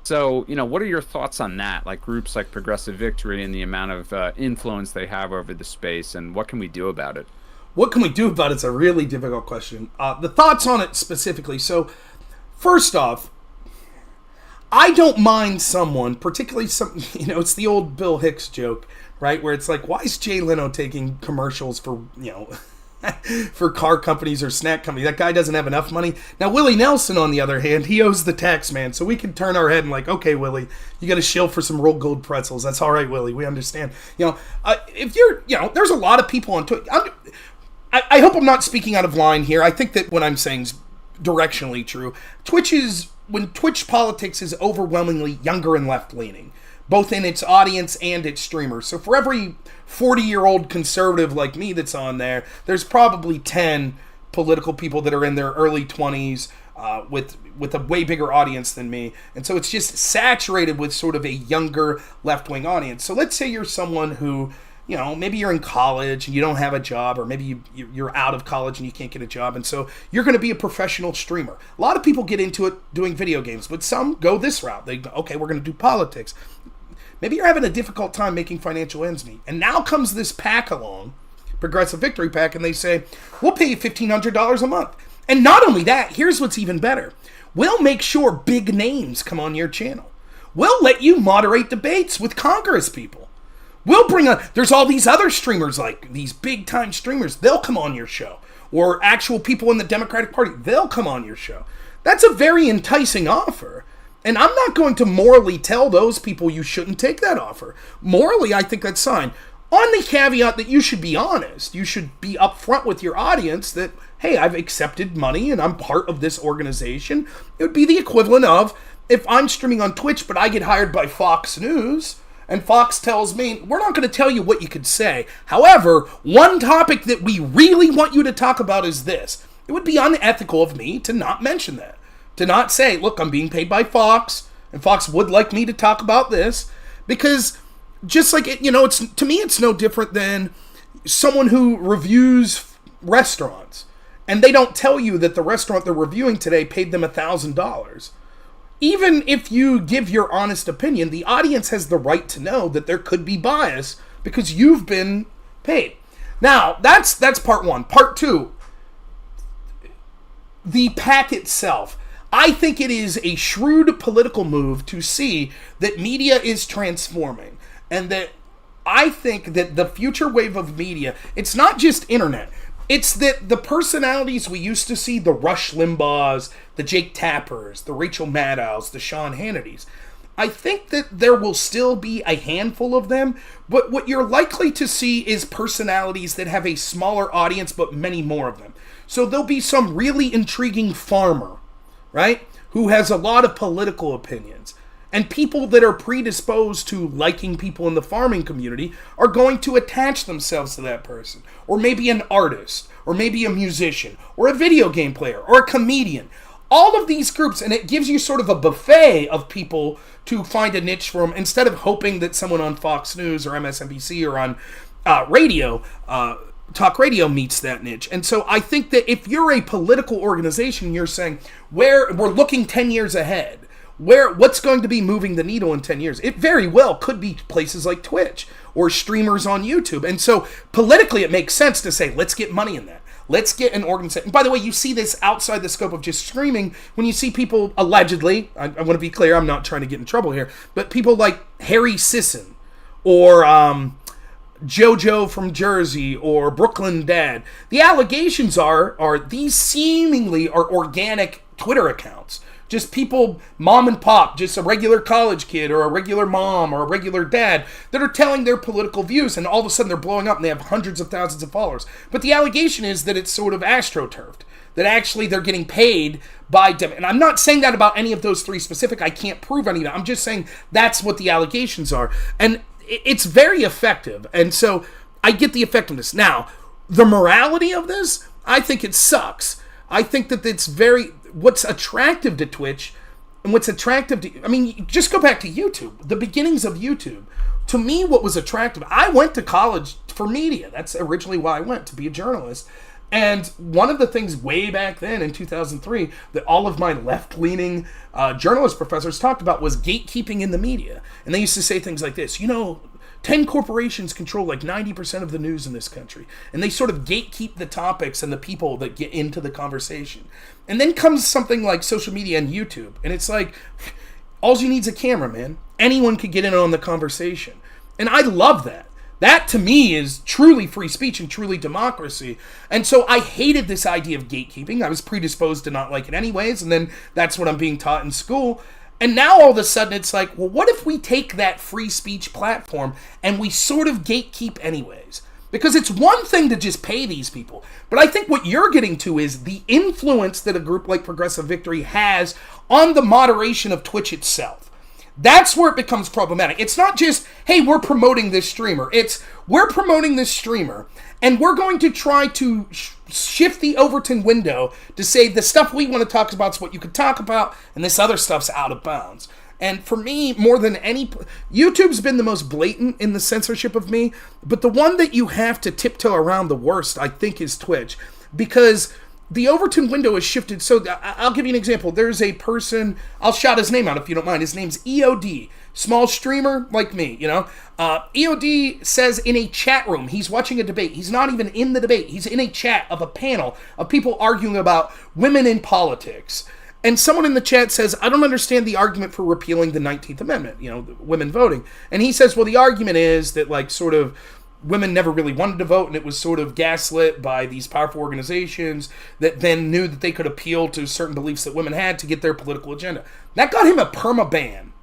So, what are your thoughts on that? Like groups like Progressive Victory and the amount of influence they have over the space, and what can we do about it? What can we do about it's a really difficult question. The thoughts on it specifically. So, first off, I don't mind someone, particularly it's the old Bill Hicks joke, right? Where it's like, why is Jay Leno taking commercials for, for car companies or snack companies? That guy doesn't have enough money. Now, Willie Nelson, on the other hand, he owes the tax man. So we can turn our head and like, okay, Willie, you got to shill for some rolled gold pretzels. That's all right, Willie. We understand. If you're, there's a lot of people on Twitter. I hope I'm not speaking out of line here. I think that what I'm saying is directionally true. When Twitch politics is overwhelmingly younger and left-leaning, both in its audience and its streamers. So for every 40-year-old conservative like me that's on there, there's probably 10 political people that are in their early 20s with a way bigger audience than me. And so it's just saturated with sort of a younger left-wing audience. So let's say you're someone who, maybe you're in college and you don't have a job, or maybe you're out of college and you can't get a job, and so you're going to be a professional streamer. A lot of people get into it doing video games, but some go this route. They go, okay, we're going to do politics. Maybe you're having a difficult time making financial ends meet. And now comes this PAC along, Progressive Victory PAC, and they say, we'll pay you $1,500 a month. And not only that, here's what's even better. We'll make sure big names come on your channel. We'll let you moderate debates with Congress people. We'll there's all these other streamers, like these big-time streamers. They'll come on your show. Or actual people in the Democratic Party. They'll come on your show. That's a very enticing offer. And I'm not going to morally tell those people you shouldn't take that offer. Morally, I think that's fine. On the caveat that you should be honest. You should be upfront with your audience that, hey, I've accepted money and I'm part of this organization. It would be the equivalent of if I'm streaming on Twitch, but I get hired by Fox News, and Fox tells me, we're not going to tell you what you could say. However, one topic that we really want you to talk about is this. It would be unethical of me to not mention that. To not say, look, I'm being paid by Fox, and Fox would like me to talk about this. Because just like, it's to me, it's no different than someone who reviews restaurants. And they don't tell you that the restaurant they're reviewing today paid them $1,000. Even if you give your honest opinion, the audience has the right to know that there could be bias because you've been paid. Now, that's part one. Part two, the PAC itself. I think it is a shrewd political move to see that media is transforming, and that I think that the future wave of media, it's not just internet. It's that the personalities we used to see, the Rush Limbaughs, the Jake Tappers, the Rachel Maddows, the Sean Hannitys, I think that there will still be a handful of them, but what you're likely to see is personalities that have a smaller audience, but many more of them. So there'll be some really intriguing farmer, right, who has a lot of political opinions. And people that are predisposed to liking people in the farming community are going to attach themselves to that person. Or maybe an artist, or maybe a musician, or a video game player, or a comedian. All of these groups, and it gives you sort of a buffet of people to find a niche for them, instead of hoping that someone on Fox News or MSNBC or on talk radio meets that niche. And so I think that if you're a political organization, you're saying, we're looking 10 years ahead. What's going to be moving the needle in 10 years? It very well could be places like Twitch or streamers on YouTube. And so politically it makes sense to say, let's get money in that. Let's get an organization. And by the way, you see this outside the scope of just streaming when you see people allegedly, I want to be clear, I'm not trying to get in trouble here, but people like Harry Sisson or JoJo from Jersey or Brooklyn Dad. The allegations are these seemingly are organic Twitter accounts. Just people, mom and pop, just a regular college kid or a regular mom or a regular dad that are telling their political views, and all of a sudden they're blowing up and they have hundreds of thousands of followers. But the allegation is that it's sort of astroturfed, that actually they're getting paid by and I'm not saying that about any of those three specific. I can't prove any of that. I'm just saying that's what the allegations are. And it's very effective. And so I get the effectiveness. Now, the morality of this, I think it sucks. I think that it's what's attractive to Twitch and what's attractive to, just go back to YouTube, the beginnings of YouTube. To me, what was attractive, I went to college for media. That's originally why I went, to be a journalist. And one of the things way back then in 2003 that all of my left-leaning journalist professors talked about was gatekeeping in the media. And they used to say things like this, 10 corporations control like 90% of the news in this country. And they sort of gatekeep the topics and the people that get into the conversation. And then comes something like social media and YouTube. And it's like, all you need is a camera, man. Anyone could get in on the conversation. And I love that. That, to me, is truly free speech and truly democracy. And so I hated this idea of gatekeeping. I was predisposed to not like it anyways, and then that's what I'm being taught in school. And now all of a sudden it's like, well, what if we take that free speech platform and we sort of gatekeep anyways? Because it's one thing to just pay these people. But I think what you're getting to is the influence that a group like Progressive Victory has on the moderation of Twitch itself. That's where it becomes problematic. It's not just, hey, we're promoting this streamer. It's, we're promoting this streamer, and we're going to try to shift the Overton window to say the stuff we want to talk about is what you could talk about, and this other stuff's out of bounds. And for me, more than any, YouTube's been the most blatant in the censorship of me, but the one that you have to tiptoe around the worst, I think, is Twitch. Because the Overton window is shifted. So I'll give you an example. There's a person, I'll shout his name out if you don't mind. His name's EOD, small streamer like me, EOD says in a chat room, he's watching a debate. He's not even in the debate. He's in a chat of a panel of people arguing about women in politics. And someone in the chat says, I don't understand the argument for repealing the 19th Amendment, women voting. And he says, well, the argument is that women never really wanted to vote, and it was sort of gaslit by these powerful organizations that then knew that they could appeal to certain beliefs that women had to get their political agenda. That got him a perma-ban.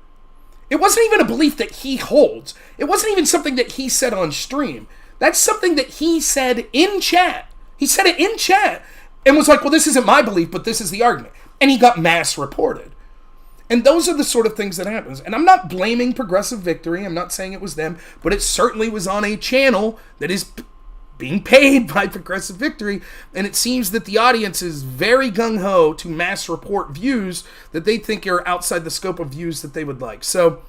It wasn't even a belief that he holds. It wasn't even something that he said on stream. That's something that he said in chat. He said it in chat and was like, well, this isn't my belief, but this is the argument. And he got mass reported. And those are the sort of things that happens. And I'm not blaming Progressive Victory. I'm not saying it was them. But it certainly was on a channel that is being paid by Progressive Victory. And it seems that the audience is very gung-ho to mass report views that they think are outside the scope of views that they would like. So,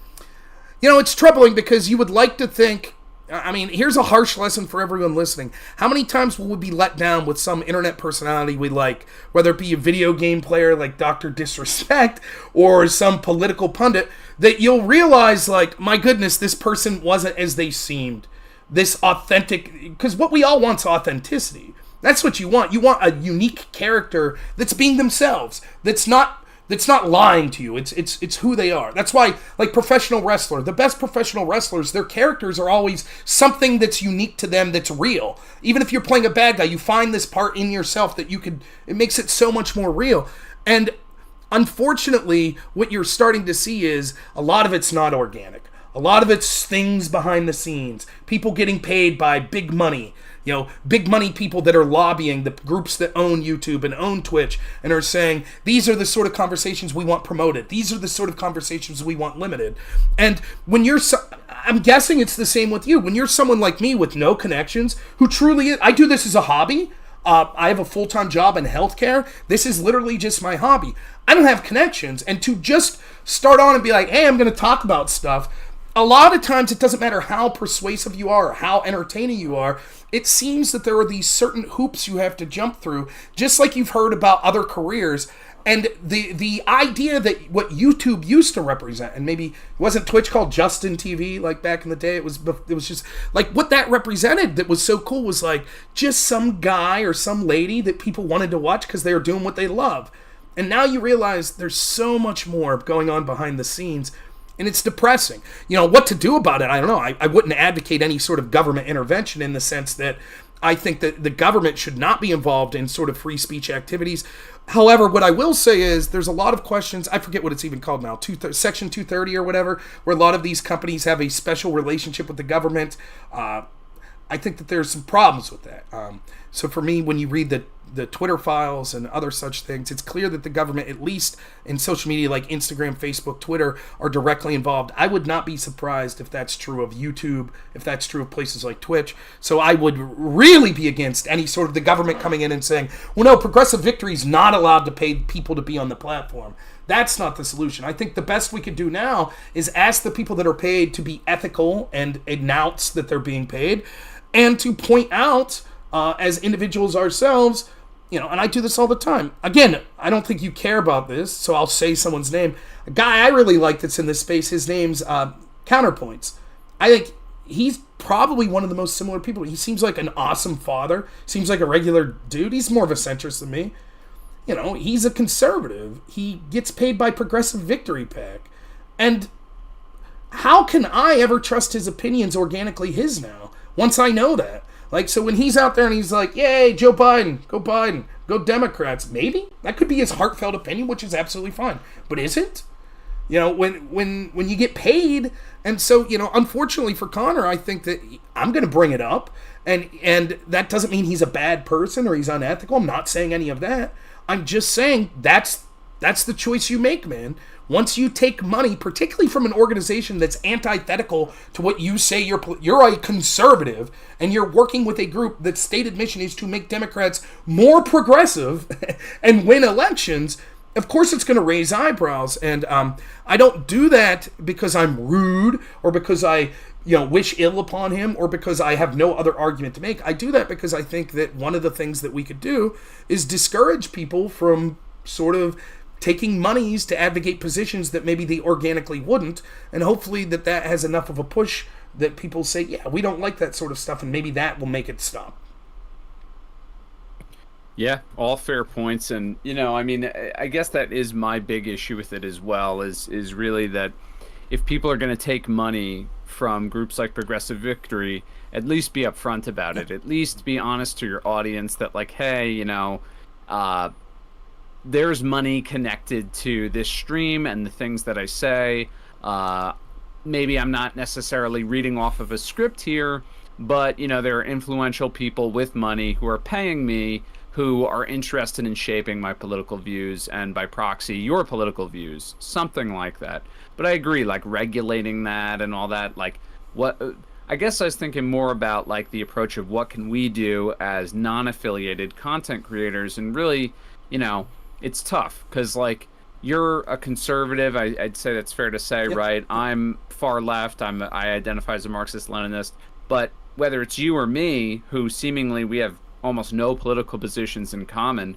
it's troubling because you would like to think, here's a harsh lesson for everyone listening. How many times will we be let down with some internet personality we like, whether it be a video game player like Dr. Disrespect or some political pundit, that you'll realize, my goodness, this person wasn't as they seemed. This authentic, because what we all want is authenticity. That's what you want. You want a unique character that's being themselves, that's not lying to you. It's who they are. That's why, professional wrestler, the best professional wrestlers, their characters are always something that's unique to them, that's real. Even if you're playing a bad guy, you find this part in yourself that it makes it so much more real. And unfortunately, what you're starting to see is a lot of it's not organic. A lot of it's things behind the scenes. People getting paid by big money. Big money people that are lobbying the groups that own YouTube and own Twitch and are saying, these are the sort of conversations we want promoted. These are the sort of conversations we want limited. And when I'm guessing it's the same with you. When you're someone like me with no connections, who truly, I do this as a hobby. I have a full-time job in healthcare. This is literally just my hobby. I don't have connections. And to just start on and be like, hey, I'm going to talk about stuff, a lot of times it doesn't matter how persuasive you are or how entertaining you are. It seems that there are these certain hoops you have to jump through, just like you've heard about other careers. And the idea that what YouTube used to represent, and maybe wasn't Twitch called Justin TV back in the day? It was just what that represented that was so cool was just some guy or some lady that people wanted to watch because they were doing what they love. And now you realize there's so much more going on behind the scenes. And it's depressing. What to do about it, I don't know. I wouldn't advocate any sort of government intervention in the sense that I think that the government should not be involved in sort of free speech activities. However, what I will say is there's a lot of questions. I forget what it's even called now, Section 230 or whatever, where a lot of these companies have a special relationship with the government. I think that there's some problems with that. So for me, when you read the Twitter files and other such things, it's clear that the government, at least in social media like Instagram, Facebook, Twitter, are directly involved. I would not be surprised if that's true of YouTube, if that's true of places like Twitch. So I would really be against any sort of the government coming in and saying, well, no, Progressive Victory is not allowed to pay people to be on the platform. That's not the solution. I think the best we could do now is ask the people that are paid to be ethical and announce that they're being paid, and to point out as individuals ourselves, you know, and I do this all the time. Again, I don't think you care about this, so I'll say someone's name. A guy I really like that's in this space, his name's Counterpoints. I think he's probably one of the most similar people. He seems like an awesome father, seems like a regular dude. He's more of a centrist than me. You know, he's a conservative. He gets paid by Progressive Victory PAC. And how can I ever trust his opinions organically his now, once I know that? Like, so when he's out there and he's like, yay, Joe Biden, go Democrats, maybe? That could be his heartfelt opinion, which is absolutely fine. But is it? You know, when you get paid, and so, you know, unfortunately for Connor, I think that I'm going to bring it up, and that doesn't mean he's a bad person or he's unethical. I'm not saying any of that. I'm just saying that's the choice you make, man. Once you take money, particularly from an organization that's antithetical to what you say, you're a conservative, and you're working with a group that's stated mission is to make Democrats more progressive and win elections, of course it's going to raise eyebrows. And I don't do that because I'm rude or because I wish ill upon him or because I have no other argument to make. I do that because I think that one of the things that we could do is discourage people from sort of taking monies to advocate positions that maybe they organically wouldn't, and hopefully that has enough of a push that people say, yeah, we don't like that sort of stuff, and maybe that will make it stop. Yeah, all fair points. And, I mean, I guess that is my big issue with it as well, is really that if people are going to take money from groups like Progressive Victory, at least be upfront about it. At least be honest to your audience that, like, hey, there's money connected to this stream and the things that I say. Maybe I'm not necessarily reading off of a script here, but, there are influential people with money who are paying me who are interested in shaping my political views and by proxy your political views, something like that. But I agree, like regulating that and all that, like what I guess I was thinking more about like the approach of what can we do as non-affiliated content creators. And really, it's tough because like you're a conservative, I'd say that's fair to say, yep. Right? I'm far left, I identify as a Marxist-Leninist, but whether it's you or me, who seemingly we have almost no political positions in common,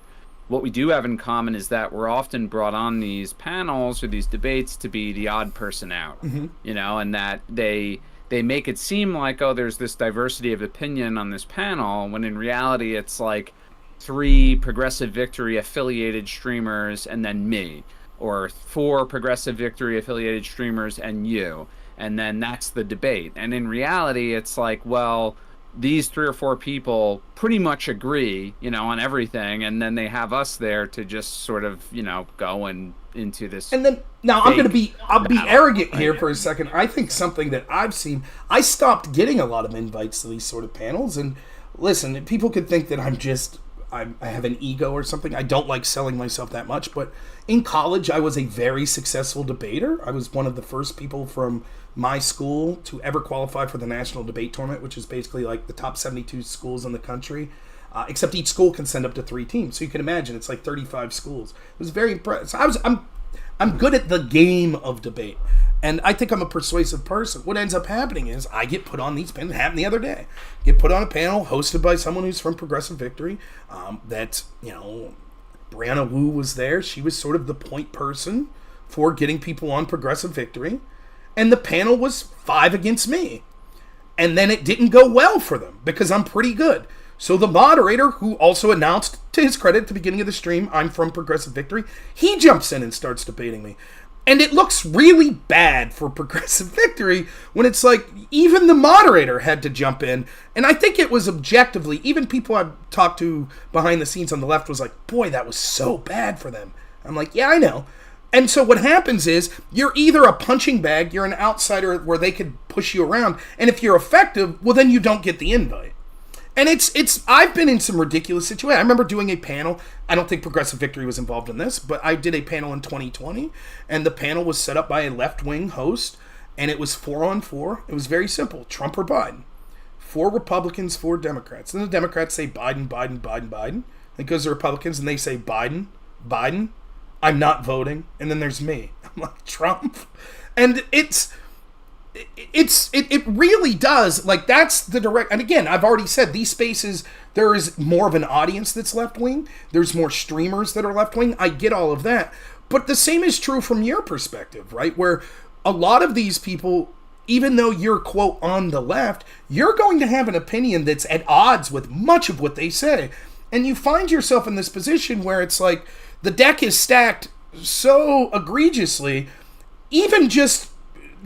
what we do have in common is that we're often brought on these panels or these debates to be the odd person out, and that they make it seem like, oh, there's this diversity of opinion on this panel, when in reality it's like 3 Progressive Victory affiliated streamers and then me, or 4 Progressive Victory affiliated streamers and you, and then that's the debate. And in reality it's like, well, these 3 or 4 people pretty much agree, on everything, and then they have us there to just sort of, go into this. And then now I'll be arrogant here for a second. I think something that I've seen, I stopped getting a lot of invites to these sort of panels. And listen, people could think that I have an ego or something. I don't like selling myself that much, but in college I was a very successful debater. I was one of the first people from my school to ever qualify for the National Debate Tournament, which is basically like the top 72 schools in the country, except each school can send up to 3 teams. So you can imagine it's like 35 schools. It was very impressive. I'm good at the game of debate, and I think I'm a persuasive person. What ends up happening is I get put on these panels. It happened the other day. Get put on a panel hosted by someone who's from Progressive Victory. Brianna Wu was there. She was sort of the point person for getting people on Progressive Victory. And the panel was 5 against me. And then it didn't go well for them because I'm pretty good. So the moderator, who also announced, to his credit, at the beginning of the stream, I'm from Progressive Victory, he jumps in and starts debating me. And it looks really bad for Progressive Victory when it's like even the moderator had to jump in. And I think it was objectively, even people I've talked to behind the scenes on the left was like, boy, that was so bad for them. I'm like, yeah, I know. And so what happens is you're either a punching bag, you're an outsider where they could push you around, and if you're effective, well, then you don't get the invite. And I've been in some ridiculous situations. I remember doing a panel. I don't think Progressive Victory was involved in this, but I did a panel in 2020, and the panel was set up by a left-wing host, and it was 4-on-4. It was very simple, Trump or Biden. 4 Republicans, 4 Democrats. And the Democrats say Biden, Biden, Biden, Biden. It goes to the Republicans, and they say Biden, Biden. I'm not voting. And then there's me. I'm like, Trump? And it really does. Like, that's the direct, and again, I've already said these spaces, there is more of an audience that's left-wing. There's more streamers that are left-wing. I get all of that. But the same is true from your perspective, right? Where a lot of these people, even though you're, quote, on the left, you're going to have an opinion that's at odds with much of what they say. And you find yourself in this position where it's like the deck is stacked so egregiously, even just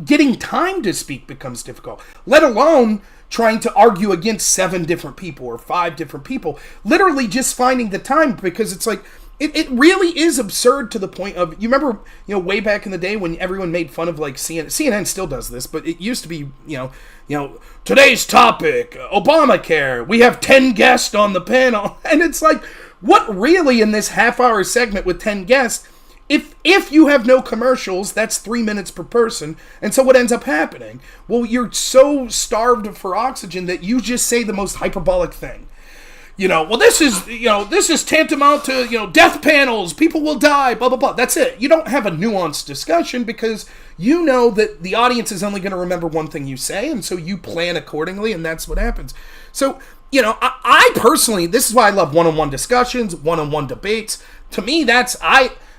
getting time to speak becomes difficult, let alone trying to argue against 7 different people or 5 different people. Literally just finding the time, because it's like, it really is absurd to the point of, you remember, way back in the day when everyone made fun of, like, CNN still does this, but it used to be, today's topic, Obamacare, we have 10 guests on the panel, and it's like, what really in this half-hour segment with 10 guests, if you have no commercials, that's 3 minutes per person, and so what ends up happening? Well, you're so starved for oxygen that you just say the most hyperbolic thing. Well, this is tantamount to, death panels, people will die, blah, blah, blah. That's it. You don't have a nuanced discussion because you know that the audience is only going to remember one thing you say, and so you plan accordingly, and that's what happens. So, I personally, this is why I love one-on-one discussions, one-on-one debates. To me,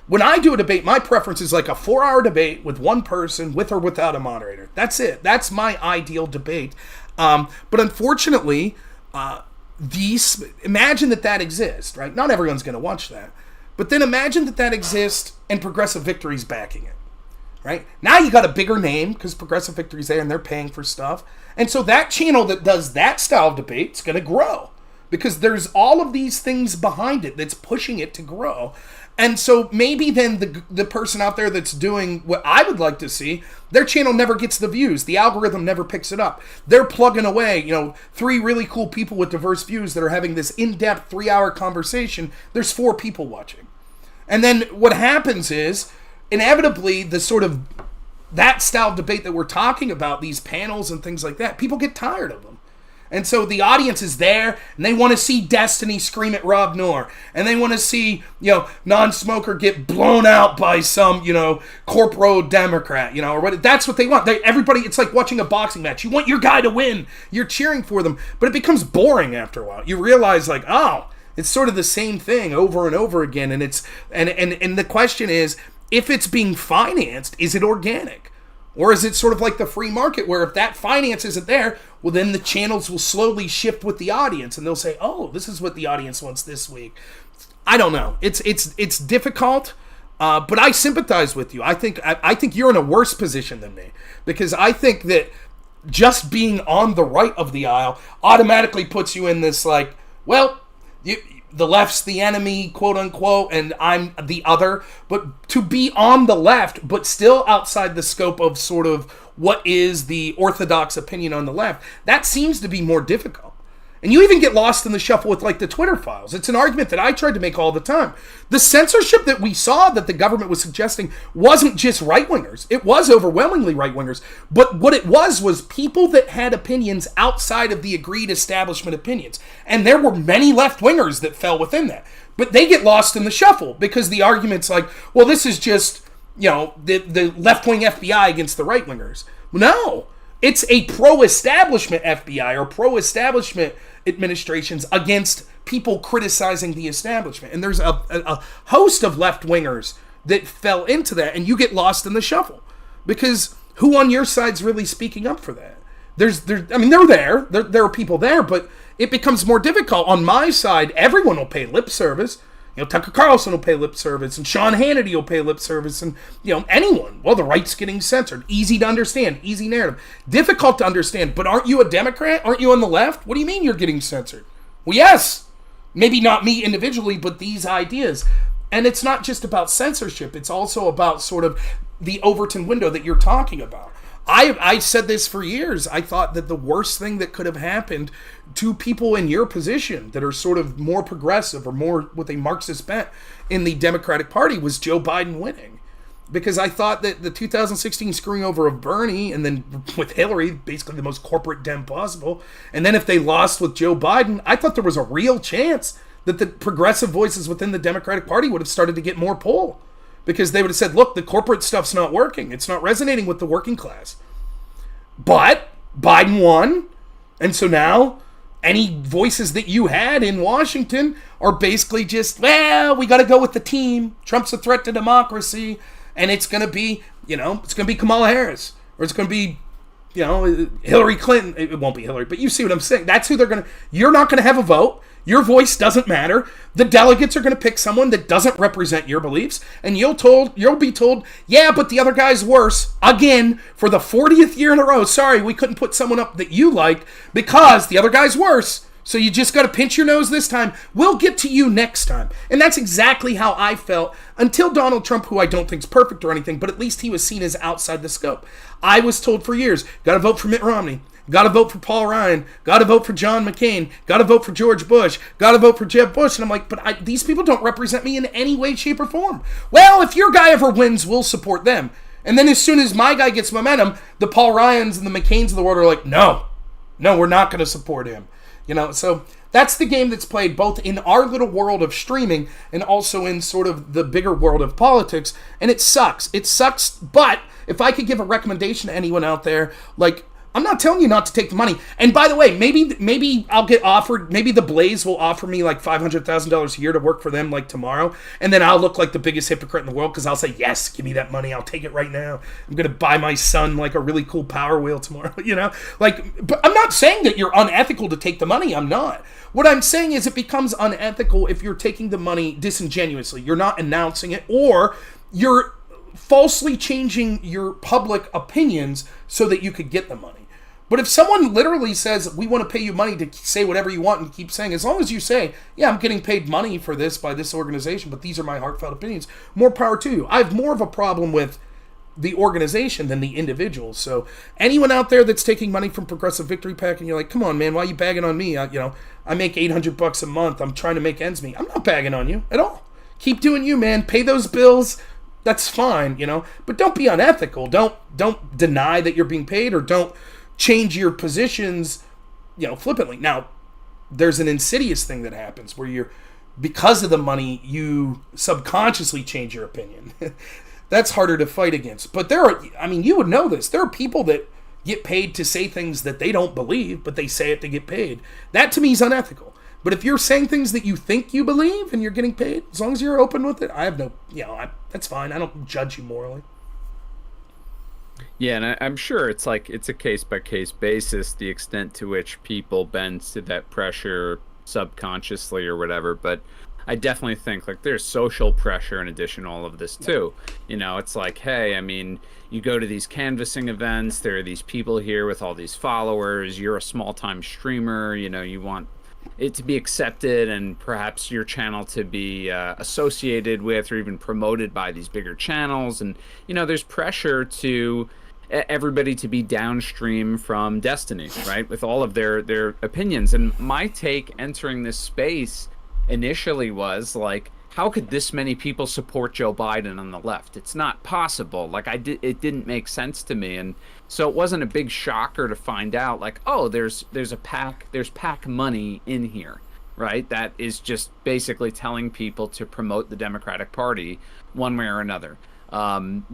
when I do a debate, my preference is like a 4-hour debate with one person, with or without a moderator. That's it. That's my ideal debate. But unfortunately, imagine that exists, right? Not everyone's going to watch that. But then imagine that exists and Progressive Victory's backing it, right? Now you got a bigger name because Progressive Victory's there and they're paying for stuff. And so that channel that does that style of debate is going to grow because there's all of these things behind it that's pushing it to grow. And so maybe then the person out there that's doing what I would like to see, their channel never gets the views. The algorithm never picks it up. They're plugging away, 3 really cool people with diverse views that are having this in-depth 3-hour conversation. There's 4 people watching. And then what happens is, inevitably, the sort of that style of debate that we're talking about, these panels and things like that, people get tired of them. And so the audience is there, and they want to see Destiny scream at Rob Noor. And they want to see, Nonsmoker get blown out by some, corporo Democrat, or what. That's what they want. Everybody, it's like watching a boxing match. You want your guy to win. You're cheering for them. But it becomes boring after a while. You realize, like, oh, it's sort of the same thing over and over again. And it's and the question is, if it's being financed, is it organic? Or is it sort of like the free market where if that finance isn't there, well, then the channels will slowly shift with the audience and they'll say, oh, this is what the audience wants this week. I don't know. It's difficult, but I sympathize with you. I think you're in a worse position than me because I think that just being on the right of the aisle automatically puts you in this like, well, the left's the enemy, quote unquote, and I'm the other. But to be on the left, but still outside the scope of sort of what is the orthodox opinion on the left, that seems to be more difficult. And you even get lost in the shuffle with like the Twitter files. It's an argument that I tried to make all the time. The censorship that we saw that the government was suggesting wasn't just right-wingers. It was overwhelmingly right-wingers. But what it was people that had opinions outside of the agreed establishment opinions. And there were many left-wingers that fell within that. But they get lost in the shuffle because the argument's like, well, this is just, the left-wing FBI against the right-wingers. No. It's a pro-establishment FBI or pro-establishment administrations against people criticizing the establishment. And there's a host of left-wingers that fell into that, and you get lost in the shuffle. Because who on your side's really speaking up for that? They're there. There are people there, but it becomes more difficult. On my side, everyone will pay lip service. Tucker Carlson will pay lip service, and Sean Hannity will pay lip service, and, anyone. Well, the right's getting censored. Easy to understand. Easy narrative. Difficult to understand, but aren't you a Democrat? Aren't you on the left? What do you mean you're getting censored? Well, yes. Maybe not me individually, but these ideas. And it's not just about censorship. It's also about sort of the Overton window that you're talking about. I said this for years. I thought that the worst thing that could have happened to people in your position that are sort of more progressive or more with a Marxist bent in the Democratic Party was Joe Biden winning. Because I thought that the 2016 screwing over of Bernie and then with Hillary, basically the most corporate Dem possible, and then if they lost with Joe Biden, I thought there was a real chance that the progressive voices within the Democratic Party would have started to get more pull. Because they would have said, look, the corporate stuff's not working. It's not resonating with the working class. But Biden won, and so now any voices that you had in Washington are basically just, well, we got to go with the team. Trump's a threat to democracy, and it's going to be, it's going to be Kamala Harris, or it's going to be, Hillary Clinton. It won't be Hillary, but you see what I'm saying. That's who they're going to, you're not going to have a vote. Your voice doesn't matter. The delegates are going to pick someone that doesn't represent your beliefs, and you'll be told, yeah, but the other guy's worse. Again, for the 40th year in a row, sorry, we couldn't put someone up that you liked because the other guy's worse. So you just got to pinch your nose this time. We'll get to you next time. And that's exactly how I felt until Donald Trump, who I don't think is perfect or anything, but at least he was seen as outside the scope. I was told for years, got to vote for Mitt Romney. Got to vote for Paul Ryan. Got to vote for John McCain. Got to vote for George Bush. Got to vote for Jeb Bush. And I'm like, but these people don't represent me in any way, shape, or form. Well, if your guy ever wins, we'll support them. And then as soon as my guy gets momentum, the Paul Ryans and the McCains of the world are like, no, we're not going to support him. So that's the game that's played both in our little world of streaming and also in sort of the bigger world of politics. And it sucks. It sucks. But if I could give a recommendation to anyone out there, like, I'm not telling you not to take the money. And by the way, maybe I'll get offered, maybe the Blaze will offer me like $500,000 a year to work for them like tomorrow. And then I'll look like the biggest hypocrite in the world because I'll say, yes, give me that money. I'll take it right now. I'm going to buy my son like a really cool Power Wheel tomorrow, But I'm not saying that you're unethical to take the money. I'm not. What I'm saying is it becomes unethical if you're taking the money disingenuously. You're not announcing it, or you're falsely changing your public opinions so that you could get the money. But if someone literally says, we want to pay you money to say whatever you want and keep saying, as long as you say, yeah, I'm getting paid money for this by this organization, but these are my heartfelt opinions, more power to you. I have more of a problem with the organization than the individuals. So anyone out there that's taking money from Progressive Victory PAC and you're like, come on, man, why are you bagging on me? I make $800 a month. I'm trying to make ends meet. I'm not bagging on you at all. Keep doing you, man. Pay those bills. That's fine, but don't be unethical. Don't deny that you're being paid, or don't change your positions, flippantly. Now, there's an insidious thing that happens where because of the money, you subconsciously change your opinion. That's harder to fight against. But you would know this. There are people that get paid to say things that they don't believe, but they say it to get paid. That to me is unethical. But if you're saying things that you think you believe and you're getting paid, as long as you're open with it, I have no, that's fine. I don't judge you morally. Yeah, and I'm sure it's a case-by-case basis, the extent to which people bend to that pressure subconsciously or whatever. But I definitely think there's social pressure in addition to all of this too. It's like, hey, you go to these canvassing events, there are these people here with all these followers, you're a small-time streamer, you want it to be accepted and perhaps your channel to be associated with or even promoted by these bigger channels. And, there's pressure to everybody to be downstream from Destiny, right? With all of their opinions. And my take entering this space initially was like, how could this many people support Joe Biden on the left? It's not possible. It didn't make sense to me. And so it wasn't a big shocker to find out there's PAC money in here, right? That is just basically telling people to promote the Democratic Party one way or another.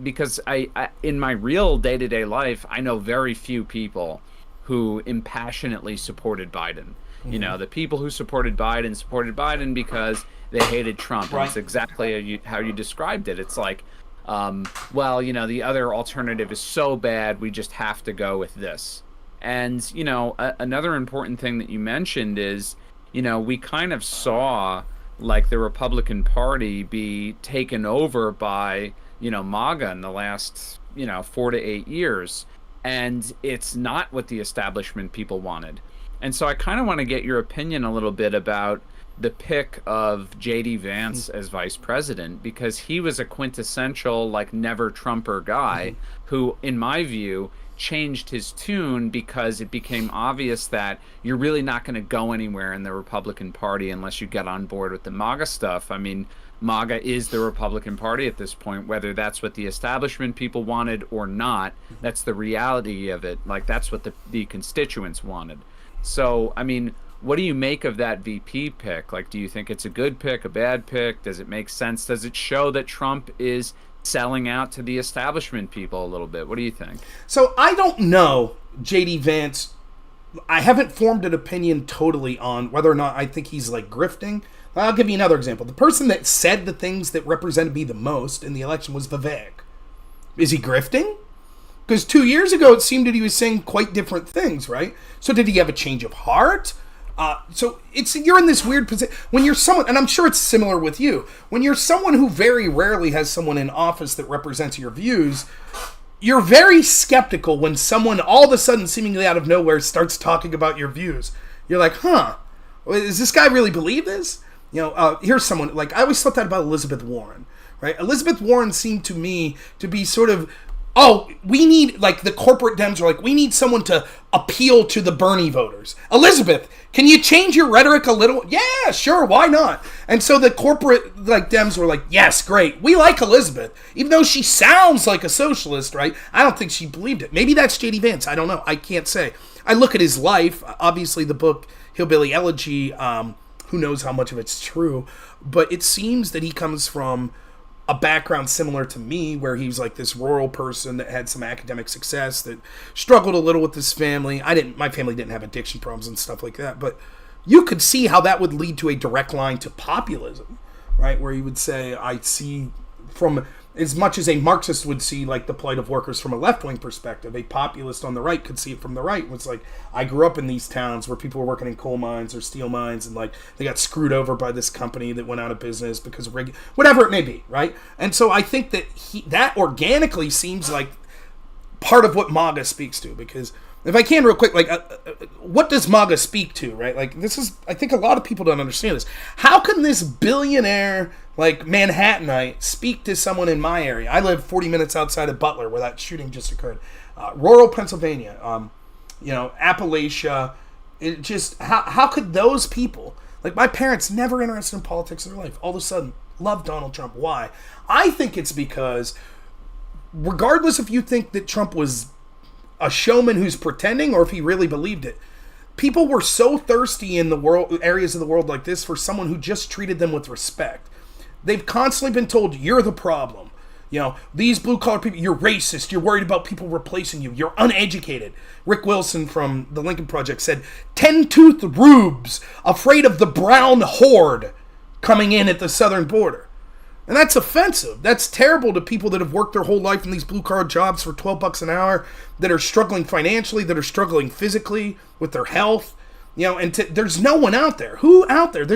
Because I in my real day-to-day life, I know very few people who impassionately supported Biden. Mm-hmm. The people who supported Biden because they hated Trump. Right. It's exactly how you described it. It's like, the other alternative is so bad, we just have to go with this. And, another important thing that you mentioned is, we kind of saw the Republican Party be taken over by, MAGA in the last, 4 to 8 years. And it's not what the establishment people wanted. And so I kind of want to get your opinion a little bit about the pick of J.D. Vance as vice president, because he was a quintessential never Trumper guy who, in my view, changed his tune because it became obvious that you're really not going to go anywhere in the Republican Party unless you get on board with the MAGA stuff. MAGA is the Republican Party at this point, whether that's what the establishment people wanted or not. That's the reality of it. That's what the constituents wanted. So, what do you make of that VP pick? Do you think it's a good pick, a bad pick? Does it make sense? Does it show that Trump is selling out to the establishment people a little bit. What do you think? So I don't know, JD Vance. I haven't formed an opinion totally on whether or not I think he's like grifting. I'll give you another example. The person that said the things that represented me the most in the election was Vivek. Is he grifting? Because 2 years ago, it seemed that he was saying quite different things, right? So did he have a change of heart? So you're in this weird position. When you're someone, and I'm sure it's similar with you, when you're someone who very rarely has someone in office that represents your views, you're very skeptical when someone all of a sudden, seemingly out of nowhere, starts talking about your views. You're like, does this guy really believe this? Here's someone, like, I always thought that about Elizabeth Warren, right? Elizabeth Warren seemed to me to be sort of, we need, like, the corporate Dems are like, we need someone to appeal to the Bernie voters. Elizabeth, can you change your rhetoric a little? Yeah, sure, why not? And so the corporate, like, Dems were like, yes, great, we like Elizabeth. Even though she sounds like a socialist, right? I don't think she believed it. Maybe that's J.D. Vance, I don't know, I can't say. I look at his life, obviously the book Hillbilly Elegy, who knows how much of it's true, but it seems that he comes from a background similar to me, where he's like this rural person that had some academic success, that struggled a little with his family. My family didn't have addiction problems and stuff like that, but you could see how that would lead to a direct line to populism, right? Where you would say, I see from, as much as a Marxist would see like the plight of workers from a left-wing perspective, a populist on the right could see it from the right. It's like, I grew up in these towns where people were working in coal mines or steel mines, and like they got screwed over by this company that went out of business because of whatever it may be, right? And so I think that that organically seems like part of what MAGA speaks to, because if I can real quick, like, what does MAGA speak to, right? Like, this is, I think a lot of people don't understand this. How can this billionaire, like, Manhattanite speak to someone in my area? I live 40 minutes outside of Butler, where that shooting just occurred. Rural Pennsylvania, Appalachia. It just, how could those people, like, my parents never interested in politics in their life, all of a sudden love Donald Trump. Why? I think it's because, regardless if you think that Trump was a showman who's pretending or if he really believed it, people were so thirsty in the world, areas of the world like this, for someone who just treated them with respect. They've constantly been told, you're the problem. These blue-collar people, you're racist, you're worried about people replacing you, you're uneducated. Rick Wilson from the Lincoln Project said, 10-toothed rubes afraid of the brown horde coming in at the southern border. And that's offensive. That's terrible to people that have worked their whole life in these blue-collar jobs for $12 an hour, that are struggling financially, that are struggling physically with their health. There's no one out there. Who out there?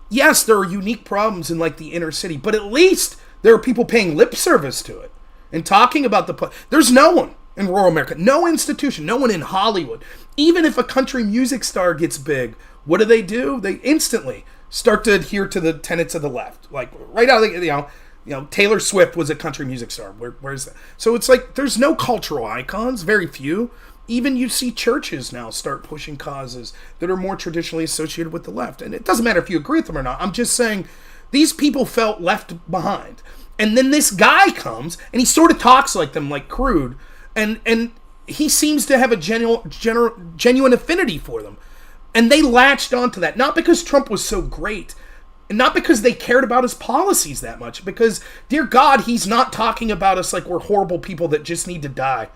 Yes, there are unique problems in like the inner city, but at least there are people paying lip service to it and talking about there's no one in rural America, no institution, no one in Hollywood. Even if a country music star gets big, what do? They instantly start to adhere to the tenets of the left. Like right out of the, Taylor Swift was a country music star. Where's that? So it's like there's no cultural icons, very few. Even you see churches now start pushing causes that are more traditionally associated with the left. And it doesn't matter if you agree with them or not. I'm just saying these people felt left behind. And then this guy comes and he sort of talks like them, like crude. And he seems to have a genuine affinity for them. And they latched onto that, not because Trump was so great, and not because they cared about his policies that much, because, dear God, he's not talking about us like we're horrible people that just need to die.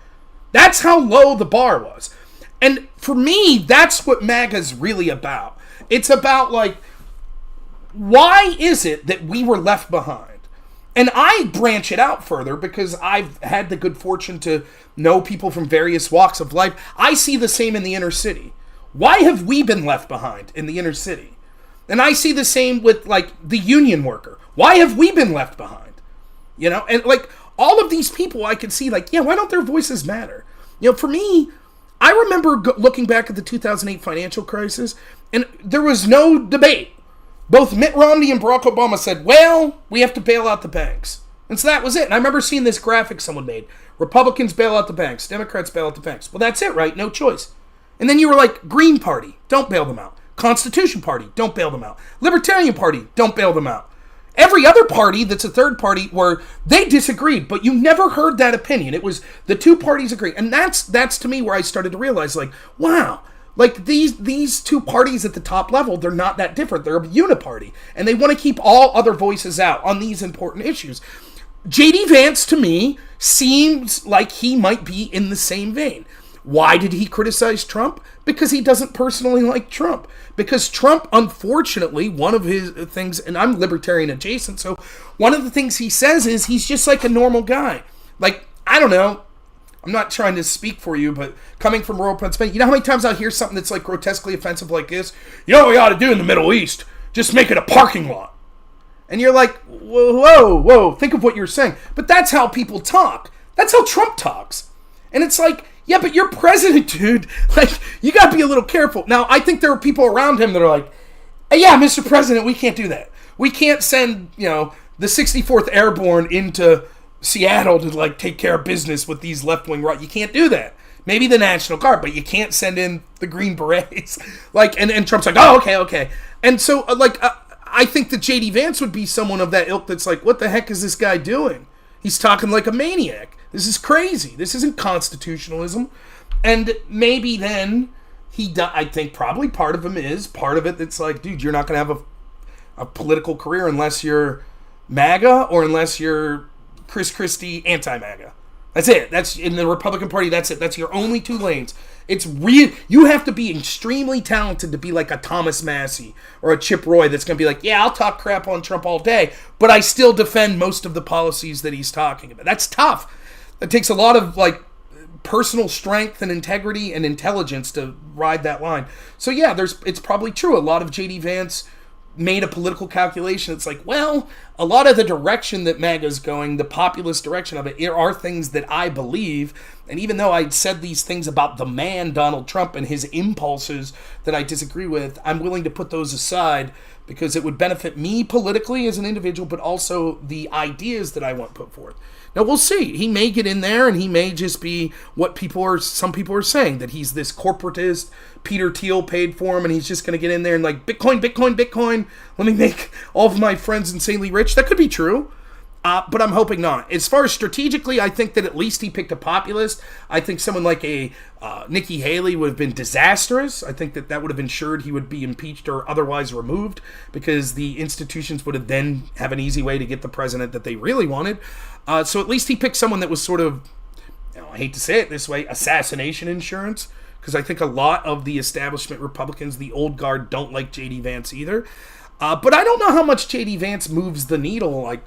That's how low the bar was. And for me, that's what MAGA's really about. It's about, like, why is it that we were left behind? And I branch it out further because I've had the good fortune to know people from various walks of life. I see the same in the inner city. Why have we been left behind in the inner city? And I see the same with, like, the union worker. Why have we been left behind? And, like, all of these people I can see, like, why don't their voices matter? For me, I remember looking back at the 2008 financial crisis, and there was no debate. Both Mitt Romney and Barack Obama said, well, we have to bail out the banks. And so that was it. And I remember seeing this graphic someone made. Republicans bail out the banks. Democrats bail out the banks. Well, that's it, right? No choice. And then you were like, Green Party, don't bail them out. Constitution Party, don't bail them out. Libertarian Party, don't bail them out. Every other party that's a third party where they disagreed, but you never heard that opinion. It was the two parties agree. And that's to me where I started to realize, like, wow, like these two parties at the top level, they're not that different. They're a uniparty. And they want to keep all other voices out on these important issues. J.D. Vance, to me, seems like he might be in the same vein. Why did he criticize Trump? Because he doesn't personally like Trump. Because Trump, unfortunately, one of his things, and I'm libertarian adjacent, so one of the things he says is he's just like a normal guy. Like, I don't know, I'm not trying to speak for you, but coming from rural Pennsylvania, you know how many times I'll hear something that's like grotesquely offensive like this? You know what we ought to do in the Middle East? Just make it a parking lot. And you're like, whoa, think of what you're saying. But that's how people talk. That's how Trump talks. And it's like, yeah, but you're president, dude. Like, you got to be a little careful. Now, I think there are people around him that are like, hey, yeah, Mr. President, we can't do that. We can't send, the 64th Airborne into Seattle to, like, take care of business with these left-wing right. You can't do that. Maybe the National Guard, but you can't send in the Green Berets. Like, and Trump's like, oh, okay. And so, I think that J.D. Vance would be someone of that ilk that's like, what the heck is this guy doing? He's talking like a maniac. This is crazy. This isn't constitutionalism. And maybe then I think probably part of it that's like, dude, you're not going to have a political career unless you're MAGA or unless you're Chris Christie anti-MAGA. That's it. That's in the Republican Party. That's it. That's your only two lanes. It's real. You have to be extremely talented to be like a Thomas Massey or a Chip Roy that's going to be like, yeah, I'll talk crap on Trump all day, but I still defend most of the policies that he's talking about. That's tough. It takes a lot of like personal strength and integrity and intelligence to ride that line. So yeah, it's probably true. A lot of J.D. Vance made a political calculation. It's like, well, a lot of the direction that MAGA's going, the populist direction of it, are things that I believe. And even though I'd said these things about the man, Donald Trump, and his impulses that I disagree with, I'm willing to put those aside because it would benefit me politically as an individual, but also the ideas that I want put forth. Now, we'll see. He may get in there, and he may just be what some people are saying, that he's this corporatist, Peter Thiel paid for him, and he's just going to get in there and like, Bitcoin, let me make all of my friends insanely rich. That could be true, but I'm hoping not. As far as strategically, I think that at least he picked a populist. I think someone like a Nikki Haley would have been disastrous. I think that would have ensured he would be impeached or otherwise removed because the institutions would have then have an easy way to get the president that they really wanted. So at least he picked someone that was sort of, I hate to say it this way, assassination insurance, because I think a lot of the establishment Republicans, the old guard, don't like J.D. Vance either. But I don't know how much J.D. Vance moves the needle. Like,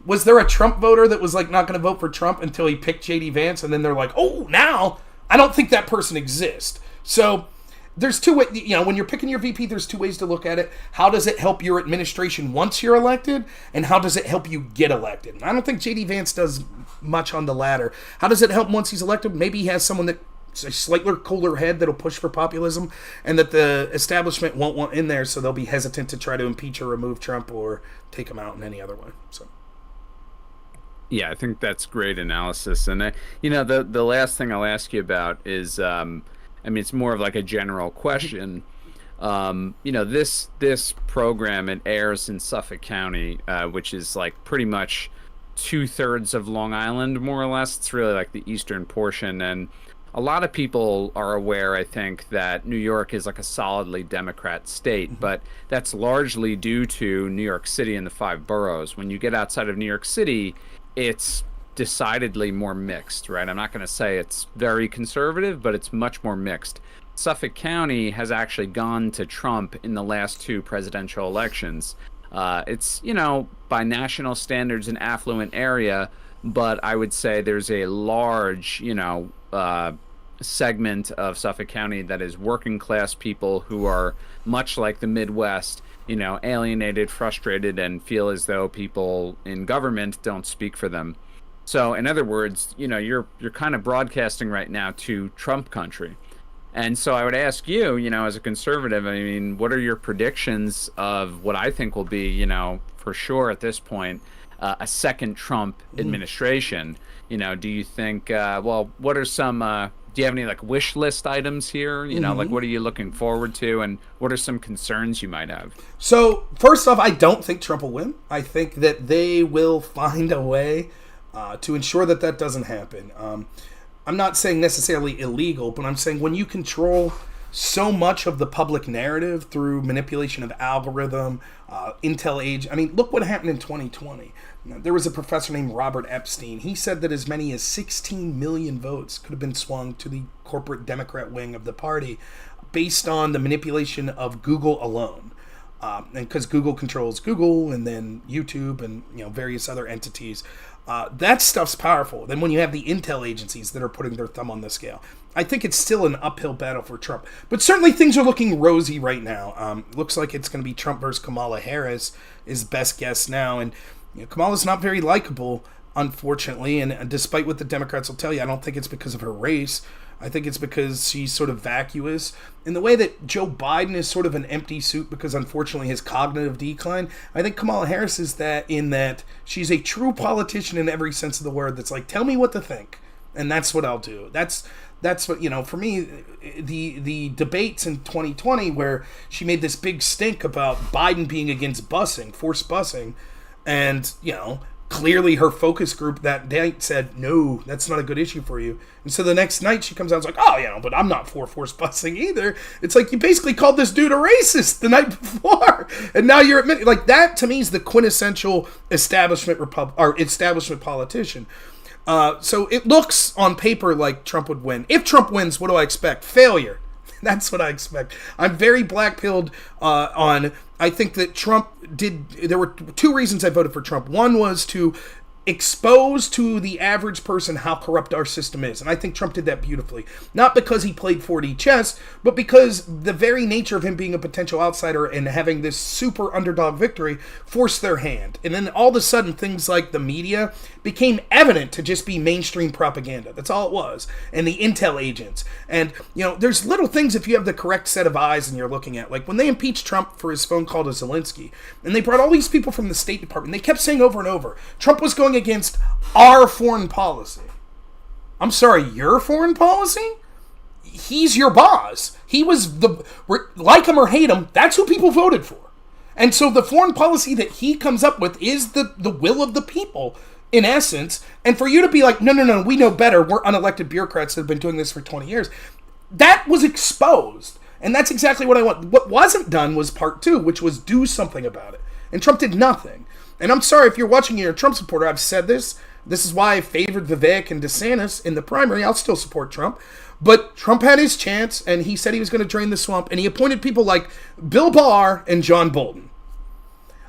was there a Trump voter that was like not going to vote for Trump until he picked J.D. Vance, and then they're like, oh, now? I don't think that person exists. So there's two ways, when you're picking your VP, there's two ways to look at it. How does it help your administration once you're elected, and how does it help you get elected? And I don't think J.D. Vance does much on the latter. How does it help once he's elected? Maybe he has someone that's a slightly cooler head that'll push for populism, and that the establishment won't want in there, so they'll be hesitant to try to impeach or remove Trump or take him out in any other way. So. Yeah, I think that's great analysis. And, the last thing I'll ask you about is, it's more of like a general question. This program, it airs in Suffolk County, which is like pretty much 2/3 of Long Island, more or less. It's really like the eastern portion. And a lot of people are aware, I think, that New York is like a solidly Democrat state, but that's largely due to New York City and the 5 boroughs. When you get outside of New York City, it's decidedly more mixed, right? I'm not going to say it's very conservative, but it's much more mixed. Suffolk County has actually gone to Trump in the last 2 presidential elections. It's, by national standards, an affluent area, but I would say there's a large, segment of Suffolk County that is working class people who are much like the Midwest, alienated, frustrated, and feel as though people in government don't speak for them. So in other words, you're kind of broadcasting right now to Trump country. And so I would ask you, as a conservative, what are your predictions of what I think will be, for sure at this point, a second Trump administration? Do you think, what are some, do you have any like wish list items here? Like what are you looking forward to, and what are some concerns you might have? So first off, I don't think Trump will win. I think that they will find a way to ensure that doesn't happen. I'm not saying necessarily illegal, but I'm saying when you control so much of the public narrative through manipulation of algorithm, intel age. I mean, look what happened in 2020. There was a professor named Robert Epstein. He said that as many as 16 million votes could have been swung to the corporate Democrat wing of the party based on the manipulation of Google alone. And because Google controls Google and then YouTube and various other entities. That stuff's powerful. Then when you have the intel agencies that are putting their thumb on the scale, I think it's still an uphill battle for Trump. But certainly things are looking rosy right now. Looks like it's going to be Trump versus Kamala Harris is best guess now. And Kamala's not very likable, unfortunately. And despite what the Democrats will tell you, I don't think it's because of her race. I think it's because she's sort of vacuous. In the way that Joe Biden is sort of an empty suit because, unfortunately, his cognitive decline, I think Kamala Harris is that in that she's a true politician in every sense of the word that's like, tell me what to think, and that's what I'll do. That's what, for me, the debates in 2020 where she made this big stink about Biden being against busing, forced busing, and, clearly her focus group that night said, no, that's not a good issue for you. And so the next night she comes out and is like, oh, but I'm not for forced busing either. It's like you basically called this dude a racist the night before. And now you're admitting, like, that to me is the quintessential establishment politician. So it looks on paper like Trump would win. If Trump wins, what do I expect? Failure. That's what I expect. I'm very black-pilled on... I think that Trump did... There were two reasons I voted for Trump. One was to expose to the average person how corrupt our system is. And I think Trump did that beautifully. Not because he played 4D chess, but because the very nature of him being a potential outsider and having this super underdog victory forced their hand. And then all of a sudden, things like the media became evident to just be mainstream propaganda. That's all it was. And the intel agents. And, there's little things if you have the correct set of eyes and you're looking at. Like when they impeached Trump for his phone call to Zelensky, and they brought all these people from the State Department, they kept saying over and over, Trump was going against our foreign policy. I'm sorry, your foreign policy? He's your boss. He was like him or hate him, that's who people voted for. And so the foreign policy that he comes up with is the will of the people, in essence. And for you to be like, no, we know better. We're unelected bureaucrats that have been doing this for 20 years. That was exposed. And that's exactly what I want. What wasn't done was part two, which was do something about it. And Trump did nothing. And I'm sorry if you're watching and you're a Trump supporter, I've said this. This is why I favored Vivek and DeSantis in the primary. I'll still support Trump. But Trump had his chance, and he said he was going to drain the swamp, and he appointed people like Bill Barr and John Bolton.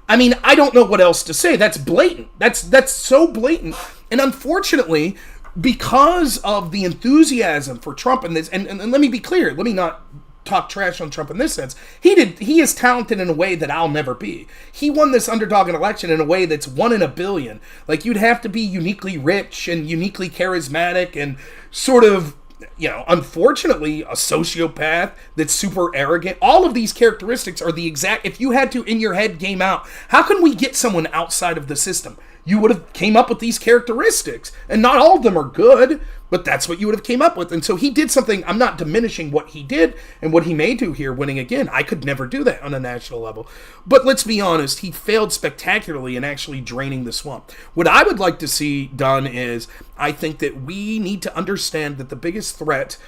I mean, I don't know what else to say. That's blatant. That's so blatant. And unfortunately, because of the enthusiasm for Trump and this, and let me be clear, let me not talk trash on Trump in this sense. He is talented in a way that I'll never be. He won this underdog in election in a way that's 1 in a billion. Like, you'd have to be uniquely rich and uniquely charismatic and sort of, unfortunately, a sociopath that's super arrogant. All of these characteristics are the exact, if you had to, in your head, game out, how can we get someone outside of the system? You would have came up with these characteristics. And not all of them are good, but that's what you would have came up with. And so he did something. I'm not diminishing what he did and what he may do here winning again. I could never do that on a national level. But let's be honest, he failed spectacularly in actually draining the swamp. What I would like to see done is, I think that we need to understand that the biggest threat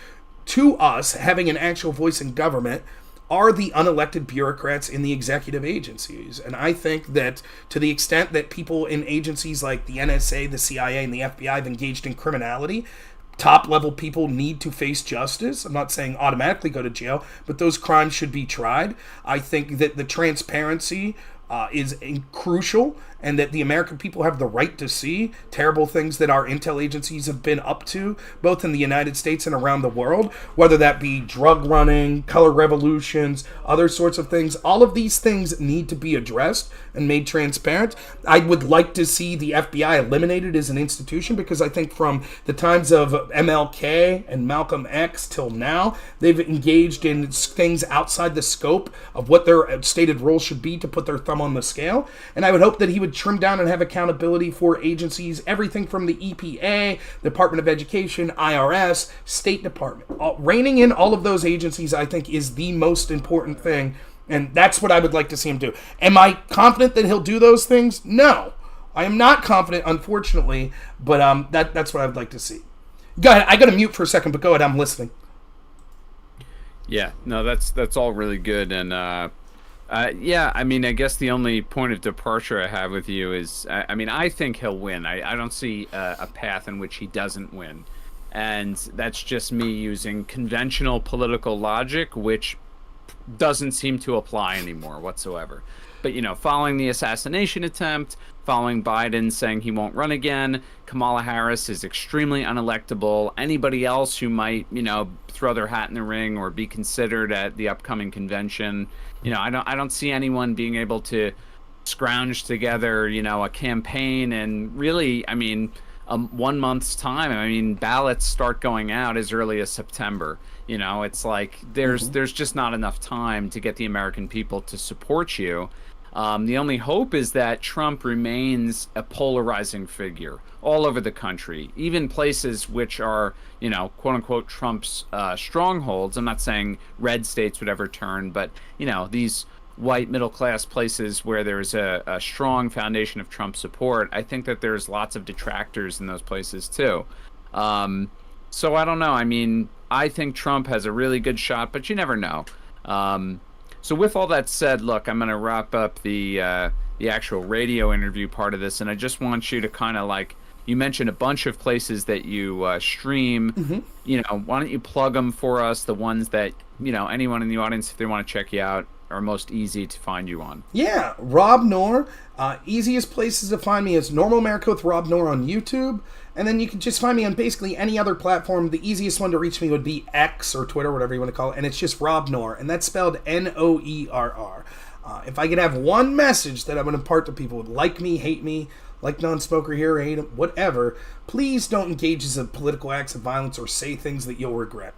to us having an actual voice in government are the unelected bureaucrats in the executive agencies. And I think that to the extent that people in agencies like the NSA, the CIA, and the FBI have engaged in criminality, top-level people need to face justice. I'm not saying automatically go to jail, but those crimes should be tried. I think that the transparency is crucial, and that the American people have the right to see terrible things that our intel agencies have been up to, both in the United States and around the world, whether that be drug running, color revolutions, other sorts of things. All of these things need to be addressed and made transparent. I would like to see the FBI eliminated as an institution, because I think from the times of MLK and Malcolm X till now, they've engaged in things outside the scope of what their stated role should be to put their thumb on the scale. And I would hope that he would trim down and have accountability for agencies, everything from the EPA, Department of Education, IRS, State Department. Reining in all of those agencies, I think, is the most important thing, and that's what I would like to see him do. Am I confident that he'll do those things? No. I am not confident, unfortunately, but that's what I would like to see. Go ahead. I got to mute for a second, but go ahead. I'm listening. Yeah, no, that's all really good, and yeah, I mean, I guess the only point of departure I have with you is, I mean, I think he'll win. I don't see a path in which he doesn't win, and that's just me using conventional political logic, which doesn't seem to apply anymore whatsoever. But, following the assassination attempt, following Biden saying he won't run again, Kamala Harris is extremely unelectable. Anybody else who might, throw their hat in the ring or be considered at the upcoming convention, I don't see anyone being able to scrounge together, a campaign. And really, I mean, 1 month's time. I mean, ballots start going out as early as September. It's like there's just not enough time to get the American people to support you. The only hope is that Trump remains a polarizing figure all over the country, even places which are, quote unquote, Trump's strongholds. I'm not saying red states would ever turn, but, these white middle class places where there's a strong foundation of Trump support. I think that there's lots of detractors in those places too. So I don't know. I mean, I think Trump has a really good shot, but you never know. So with all that said, look, I'm going to wrap up the actual radio interview part of this, and I just want you to kind of you mentioned a bunch of places that you stream. Why don't you plug them for us? The ones that anyone in the audience, if they want to check you out, are most easy to find you on. Yeah, Rob Noor. Easiest places to find me is Normal America with Rob Noor on YouTube. And then you can just find me on basically any other platform. The easiest one to reach me would be X or Twitter, whatever you want to call it. And it's just Rob Noor. And that's spelled Noerr. If I could have one message that I'm going to impart to people, like me, hate me, like Nonsmoker here, hate him, whatever, please don't engage in political acts of violence or say things that you'll regret.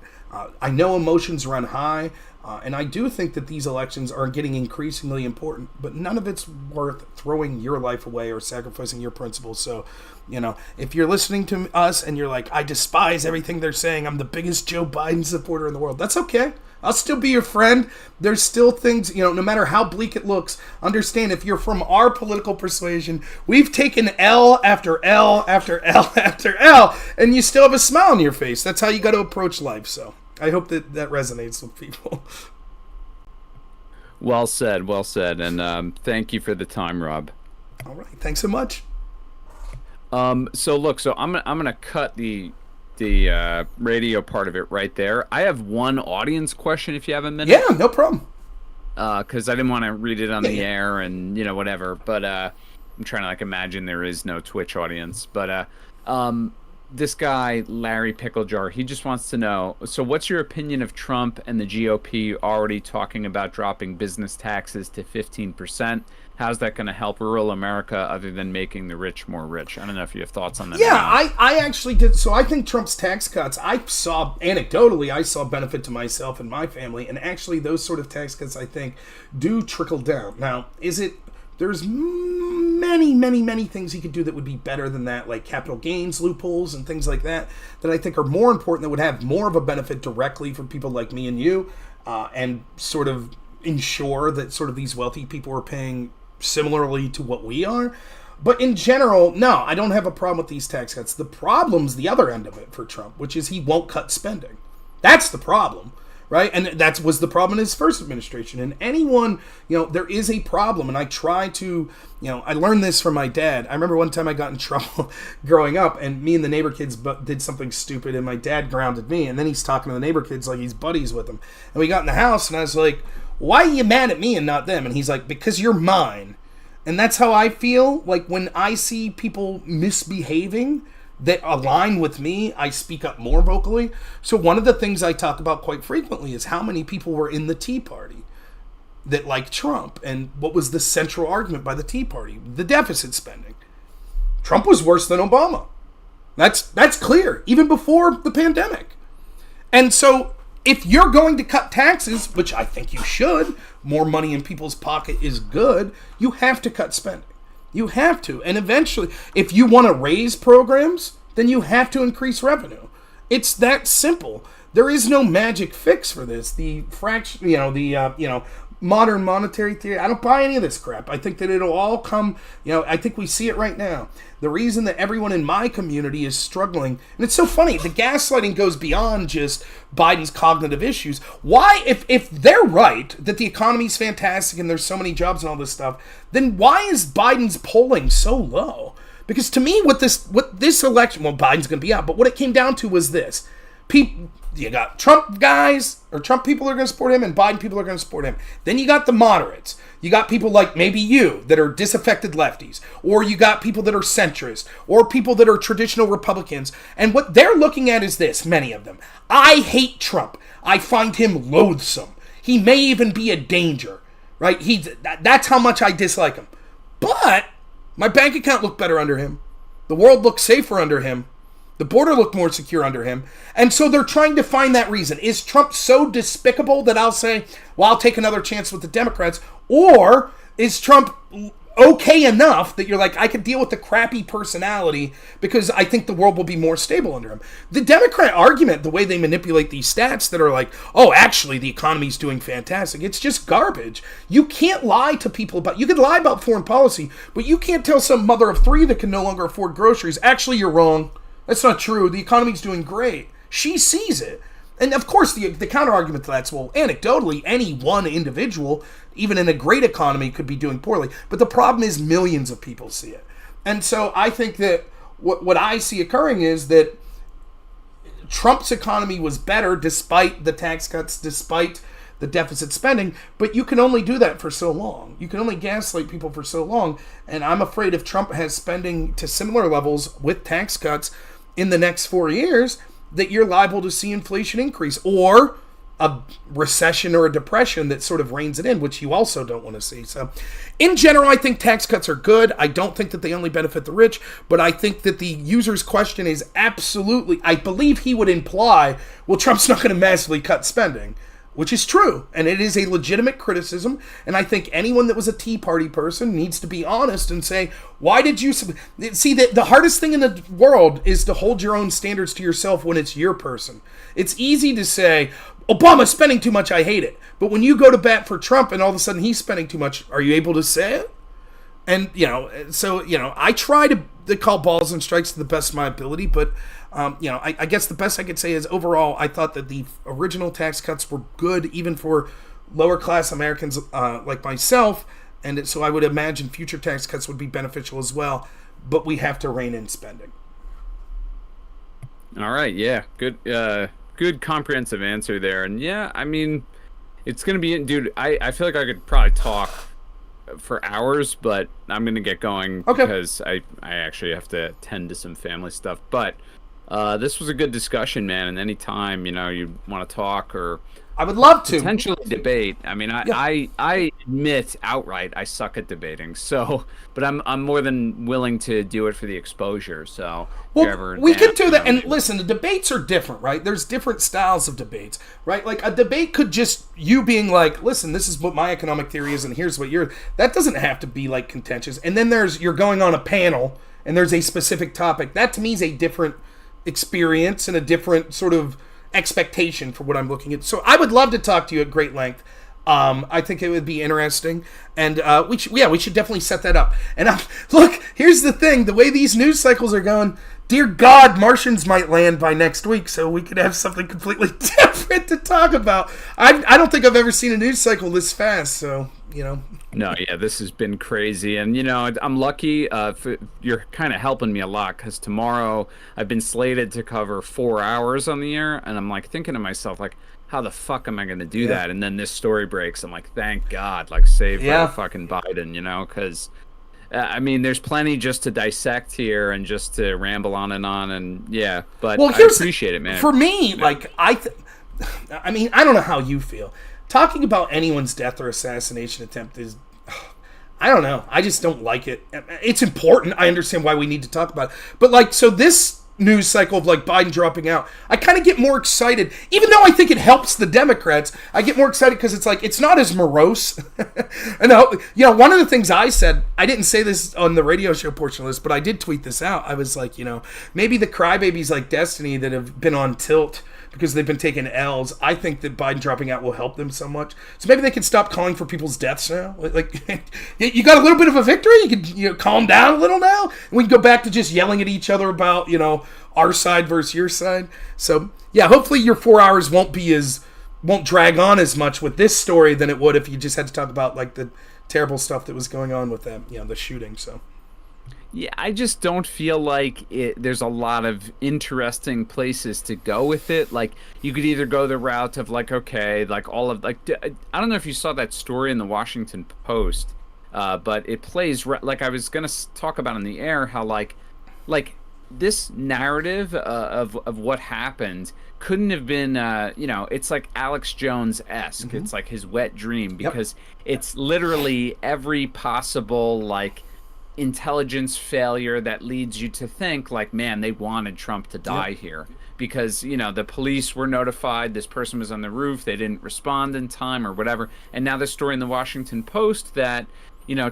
I know emotions run high, and I do think that these elections are getting increasingly important, but none of it's worth throwing your life away or sacrificing your principles. So, if you're listening to us and you're like, I despise everything they're saying, I'm the biggest Joe Biden supporter in the world, that's okay. I'll still be your friend. There's still things, no matter how bleak it looks, understand if you're from our political persuasion, we've taken L after L after L after L, and you still have a smile on your face. That's how you got to approach life. So I hope that resonates with people. Well said, and thank you for the time, Rob. All right, thanks so much. So I'm gonna cut the radio part of it right there. I have one audience question if you have a minute. Yeah, no problem. Because I didn't want to read it on the air and whatever. But I'm trying to imagine there is no Twitch audience. But this guy Larry Picklejar, he just wants to know. So what's your opinion of Trump and the GOP already talking about dropping business taxes to 15%? How's that going to help rural America other than making the rich more rich? I don't know if you have thoughts on that. Yeah, I actually did. So I think Trump's tax cuts, anecdotally, I saw benefit to myself and my family. And actually those sort of tax cuts, I think, do trickle down. Now, there's many things he could do that would be better than that, like capital gains loopholes and things like that I think are more important, that would have more of a benefit directly for people like me and you, and sort of ensure that sort of these wealthy people are paying similarly to what we are. But in general, no, I don't have a problem with these tax cuts. The problem's the other end of it for Trump, which is he won't cut spending. That's the problem, right? And that was the problem in his first administration. And anyone, there is a problem. And I try to, I learned this from my dad. I remember one time I got in trouble growing up, and me and the neighbor kids did something stupid, and my dad grounded me. And then he's talking to the neighbor kids like he's buddies with them. And we got in the house, and I was like, why are you mad at me and not them? And he's like, because you're mine. And that's how I feel. Like when I see people misbehaving that align with me, I speak up more vocally. So one of the things I talk about quite frequently is how many people were in the Tea Party that liked Trump. And what was the central argument by the Tea Party? The deficit spending. Trump was worse than Obama. That's clear, even before the pandemic. And so if you're going to cut taxes, which I think you should, more money in people's pocket is good, you have to cut spending. You have to. And eventually, if you want to raise programs, then you have to increase revenue. It's that simple. There is no magic fix for this. The fraction, modern monetary theory. I don't buy any of this crap. I think that it'll all come, I think we see it right now. The reason that everyone in my community is struggling, and it's so funny, the gaslighting goes beyond just Biden's cognitive issues. Why, if they're right, that the economy's fantastic and there's so many jobs and all this stuff, then why is Biden's polling so low? Because to me, what this election, well, Biden's going to be out, but what it came down to was this. You got Trump guys, or Trump people are going to support him, and Biden people are going to support him. Then you got the moderates. You got people like maybe you that are disaffected lefties, or you got people that are centrist, or people that are traditional Republicans. And what they're looking at is this, many of them. I hate Trump. I find him loathsome. He may even be a danger, right? That's how much I dislike him. But my bank account looked better under him. The world looked safer under him. The border looked more secure under him. And so they're trying to find that reason. Is Trump so despicable that I'll say, well, I'll take another chance with the Democrats? Or is Trump okay enough that you're like, I could deal with the crappy personality because I think the world will be more stable under him? The Democrat argument, the way they manipulate these stats that are like, oh, actually, the economy's doing fantastic. It's just garbage. You can't lie to people you can lie about foreign policy, but you can't tell some mother of three that can no longer afford groceries, actually, you're wrong. That's not true. The economy's doing great. She sees it. And of course, the counter-argument to that's, well, anecdotally, any one individual, even in a great economy, could be doing poorly. But the problem is millions of people see it. And so I think that what I see occurring is that Trump's economy was better despite the tax cuts, despite the deficit spending, but you can only do that for so long. You can only gaslight people for so long. And I'm afraid if Trump has spending to similar levels with tax cuts in the next 4 years, that you're liable to see inflation increase or a recession or a depression that sort of reins it in, which you also don't want to see. So in general, I think tax cuts are good. I don't think that they only benefit the rich, but I think that the user's question is absolutely, I believe he would imply, well, Trump's not going to massively cut spending, which is true, and it is a legitimate criticism, and I think anyone that was a Tea Party person needs to be honest and say, why did you... See, the hardest thing in the world is to hold your own standards to yourself when it's your person. It's easy to say, Obama's spending too much, I hate it. But when you go to bat for Trump and all of a sudden he's spending too much, are you able to say it? And, I try to call balls and strikes to the best of my ability, but... I guess the best I could say is overall, I thought that the original tax cuts were good, even for lower class Americans like myself. And so I would imagine future tax cuts would be beneficial as well. But we have to rein in spending. All right. Yeah. Good comprehensive answer there. And yeah, I mean, it's going to be, dude, I feel like I could probably talk for hours, but I'm going to get going because I actually have to tend to some family stuff. But this was a good discussion, man. And anytime, you want to talk or I would love to potentially debate. I mean, I admit outright I suck at debating. So, but I'm more than willing to do it for the exposure. So, we could do that. And listen, the debates are different, right? There's different styles of debates, right? Like a debate could just you being like, listen, this is what my economic theory is, and here's what your. That doesn't have to be like contentious. And then you're going on a panel, and there's a specific topic. That to me is a different experience and a different sort of expectation for what I'm looking at. So I would love to talk to you at great length. I think it would be interesting, and we should definitely set that up. And look, here's the thing: the way these news cycles are going, dear God, Martians might land by next week, so we could have something completely different to talk about. I don't think I've ever seen a news cycle this fast. So No, yeah, this has been crazy, and I'm lucky. You're kind of helping me a lot because tomorrow I've been slated to cover 4 hours on the air, and I'm like thinking to myself, like, how the fuck am I going to do that? And then this story breaks. I'm like, thank God, like, save fucking Biden, because I mean, there's plenty just to dissect here and just to ramble on, and but I appreciate it, man. For me, like, I mean, I don't know how you feel. Talking about anyone's death or assassination attempt is, I don't know. I just don't like it. It's important. I understand why we need to talk about it. But, like, so this news cycle of, like, Biden dropping out, I kind of get more excited. Even though I think it helps the Democrats, I get more excited because it's like, it's not as morose. And, one of the things I said, I didn't say this on the radio show portion of this, but I did tweet this out. I was like, maybe the crybabies like Destiny that have been on tilt because they've been taking L's. I think that Biden dropping out will help them so much. So maybe they can stop calling for people's deaths now. Like, you got a little bit of a victory. You can calm down a little now. And we can go back to just yelling at each other about our side versus your side. So yeah, hopefully your 4 hours won't drag on as much with this story than it would if you just had to talk about like the terrible stuff that was going on with them, the shooting. So. Yeah, I just don't feel like there's a lot of interesting places to go with it. Like, you could either go the route of, like, okay, like, all of, like, I don't know if you saw that story in the Washington Post, but it plays, like, I was going to talk about on the air how, like, this narrative of what happened couldn't have been, it's like Alex Jones-esque. Mm-hmm. It's like his wet dream, because it's literally every possible, like, intelligence failure that leads you to think like, man, they wanted Trump to die here because the police were notified this person was on the roof, they didn't respond in time or whatever. And now the story in the Washington Post that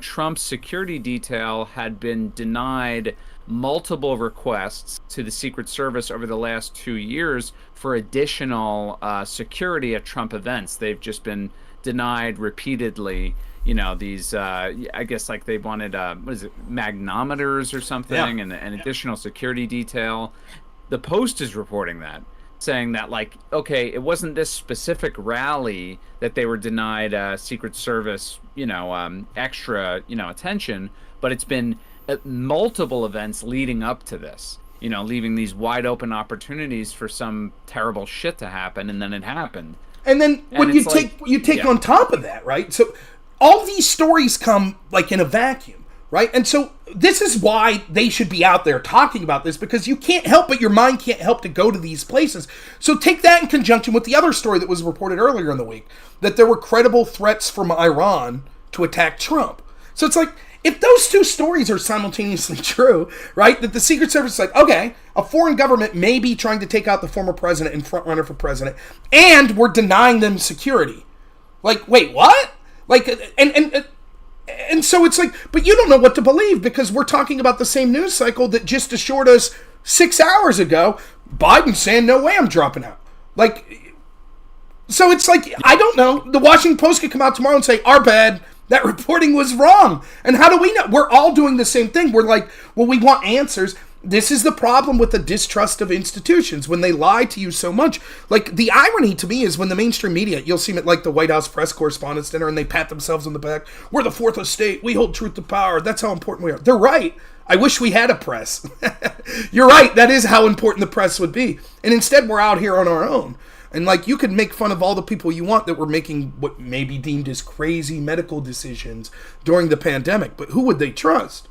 Trump's security detail had been denied multiple requests to the Secret Service over the last 2 years for additional security at Trump events. They've just been denied repeatedly. These, I guess, like they wanted, magnometers or something, and an additional security detail. The Post is reporting that, saying that, like, okay, it wasn't this specific rally that they were denied Secret Service, extra, attention, but it's been multiple events leading up to this, leaving these wide open opportunities for some terrible shit to happen, and then it happened. And then when you take on top of that, right? So all these stories come like in a vacuum, right? And so this is why they should be out there talking about this, because you can't help but your mind can't help to go to these places. So take that in conjunction with the other story that was reported earlier in the week, that there were credible threats from Iran to attack Trump. So it's like, if those two stories are simultaneously true, right, that the Secret Service is like, okay, a foreign government may be trying to take out the former president and frontrunner for president, and we're denying them security. Like, wait, what? Like, and so it's like, but you don't know what to believe, because we're talking about the same news cycle that just assured us 6 hours ago, Biden saying, no way I'm dropping out. Like, so it's like, I don't know. The Washington Post could come out tomorrow and say, our bad, that reporting was wrong. And how do we know? We're all doing the same thing. We're like, well, we want answers. This is the problem with the distrust of institutions, when they lie to you so much. Like, the irony to me is when the mainstream media, you'll see them at like the White House press correspondence dinner, and they pat themselves on the back. We're the fourth estate. We hold truth to power. That's how important we are. They're right. I wish we had a press. You're right. That is how important the press would be. And instead, we're out here on our own. And like, you could make fun of all the people you want that were making what may be deemed as crazy medical decisions during the pandemic, but who would they trust?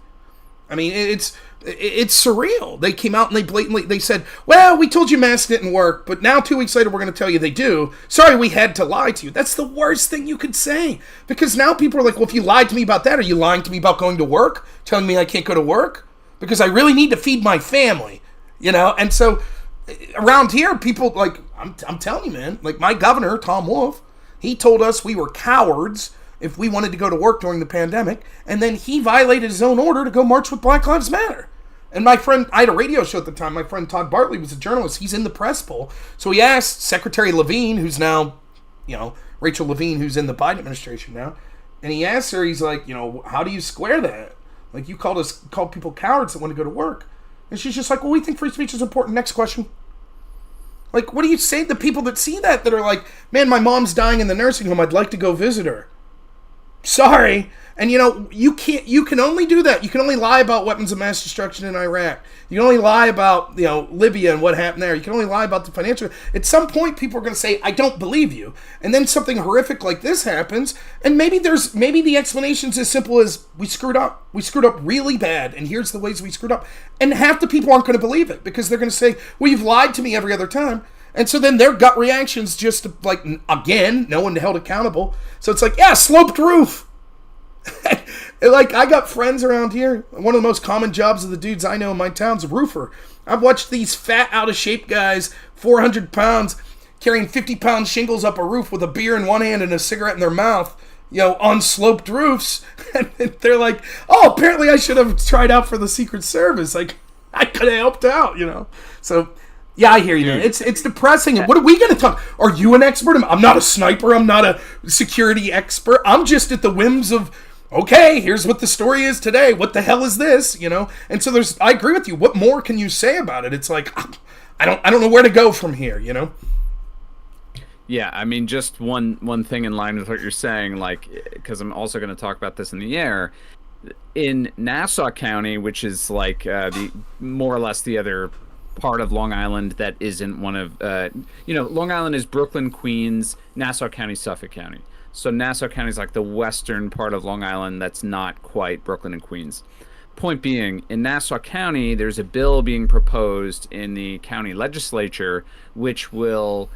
I mean, it's surreal. They came out and they said, well, we told you masks didn't work, but now 2 weeks later we're going to tell you they do. Sorry, we had to lie to you. That's the worst thing you could say, because now people are like, well, if you lied to me about that, are you lying to me about going to work? Telling me I can't go to work? Because I really need to feed my family, And so around here, people, like, I'm telling you, man, like my governor, Tom Wolf, he told us we were cowards if we wanted to go to work during the pandemic, and then he violated his own order to go march with Black Lives Matter. And my friend, I had a radio show at the time, my friend Todd Bartley was a journalist, he's in the press poll, so he asked Secretary Levine, who's now, Rachel Levine, who's in the Biden administration now, and he asked her, he's like, how do you square that? Like, you called people cowards that want to go to work. And she's just like, well, we think free speech is important. Next question. Like, what do you say to the people that see that are like, man, my mom's dying in the nursing home, I'd like to go visit her? Sorry. And you can only do that. You can only lie about weapons of mass destruction in Iraq. You can only lie about, Libya and what happened there. You can only lie about the financial. At some point, people are going to say, I don't believe you. And then something horrific like this happens. And maybe the explanation's as simple as, we screwed up. We screwed up really bad. And here's the ways we screwed up. And half the people aren't going to believe it, because they're going to say, well, you've lied to me every other time. And so then their gut reaction's just like, again, no one held accountable. So it's like, yeah, sloped roof. Like, I got friends around here. One of the most common jobs of the dudes I know in my town's a roofer. I've watched these fat, out-of-shape guys, 400 pounds, carrying 50-pound shingles up a roof with a beer in one hand and a cigarette in their mouth, on sloped roofs. And they're like, oh, apparently I should have tried out for the Secret Service. Like, I could have helped out, So Yeah, I hear you, man. It's depressing. And what are we going to talk? Are you an expert? I'm not a sniper. I'm not a security expert. I'm just at the whims of, okay, here's what the story is today. What the hell is this? And so I agree with you. What more can you say about it? It's like, I don't know where to go from here, Yeah, I mean, just one thing in line with what you're saying, like, because I'm also going to talk about this in the air. In Nassau County, which is like the more or less the other part of Long Island that isn't one of, Long Island is Brooklyn, Queens, Nassau County, Suffolk County. So Nassau County is like the western part of Long Island that's not quite Brooklyn and Queens. Point being, in Nassau County, there's a bill being proposed in the county legislature which will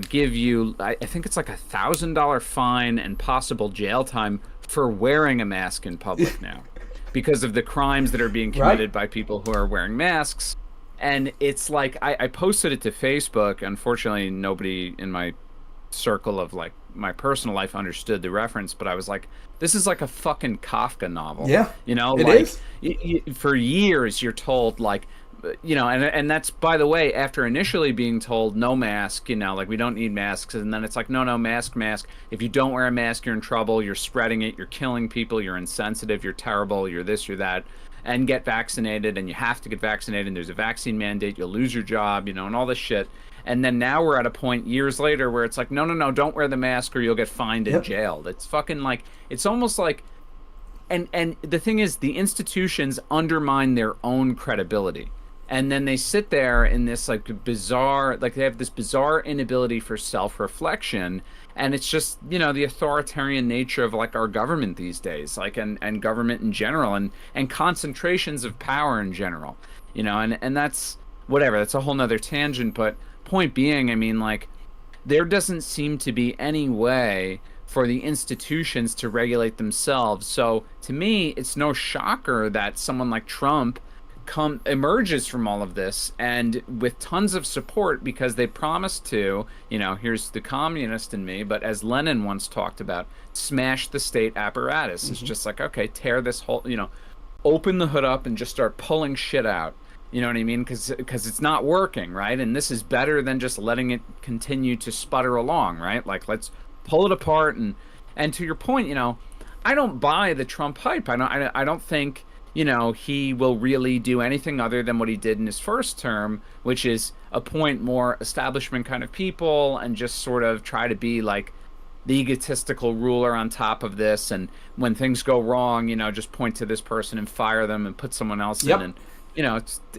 give you, I think it's like $1,000 fine and possible jail time for wearing a mask in public now because of the crimes that are being committed by people who are wearing masks. And it's like, I posted it to Facebook. Unfortunately, nobody in my circle of like my personal life understood the reference, but I was like, this is like a fucking Kafka novel. Yeah, it is. For years you're told like, and that's, by the way, after initially being told no mask, like we don't need masks, and then it's like, no, mask. If you don't wear a mask, you're in trouble, you're spreading it, you're killing people, you're insensitive, you're terrible, you're this, you're that, and get vaccinated, and you have to get vaccinated, and there's a vaccine mandate, you'll lose your job, and all this shit. And then now we're at a point years later where it's like, no, don't wear the mask or you'll get fined and jailed. It's fucking like, it's almost like, and the thing is, the institutions undermine their own credibility. And then they sit there in this like bizarre, like they have this bizarre inability for self-reflection. And it's just, the authoritarian nature of like our government these days, like, and government in general, and concentrations of power in general, and that's whatever, that's a whole nother tangent. But point being, I mean, like, there doesn't seem to be any way for the institutions to regulate themselves. So to me, it's no shocker that someone like Trump emerges from all of this and with tons of support, because they promised to, here's the communist in me, but as Lenin once talked about, smash the state apparatus. It's just like, okay, tear this whole, open the hood up and just start pulling shit out. You know what I mean? Because it's not working, right? And this is better than just letting it continue to sputter along, right? Like, let's pull it apart. And to your point, I don't buy the Trump hype. I don't think, he will really do anything other than what he did in his first term, which is appoint more establishment kind of people and just sort of try to be like the egotistical ruler on top of this. And when things go wrong, just point to this person and fire them and put someone else in. And,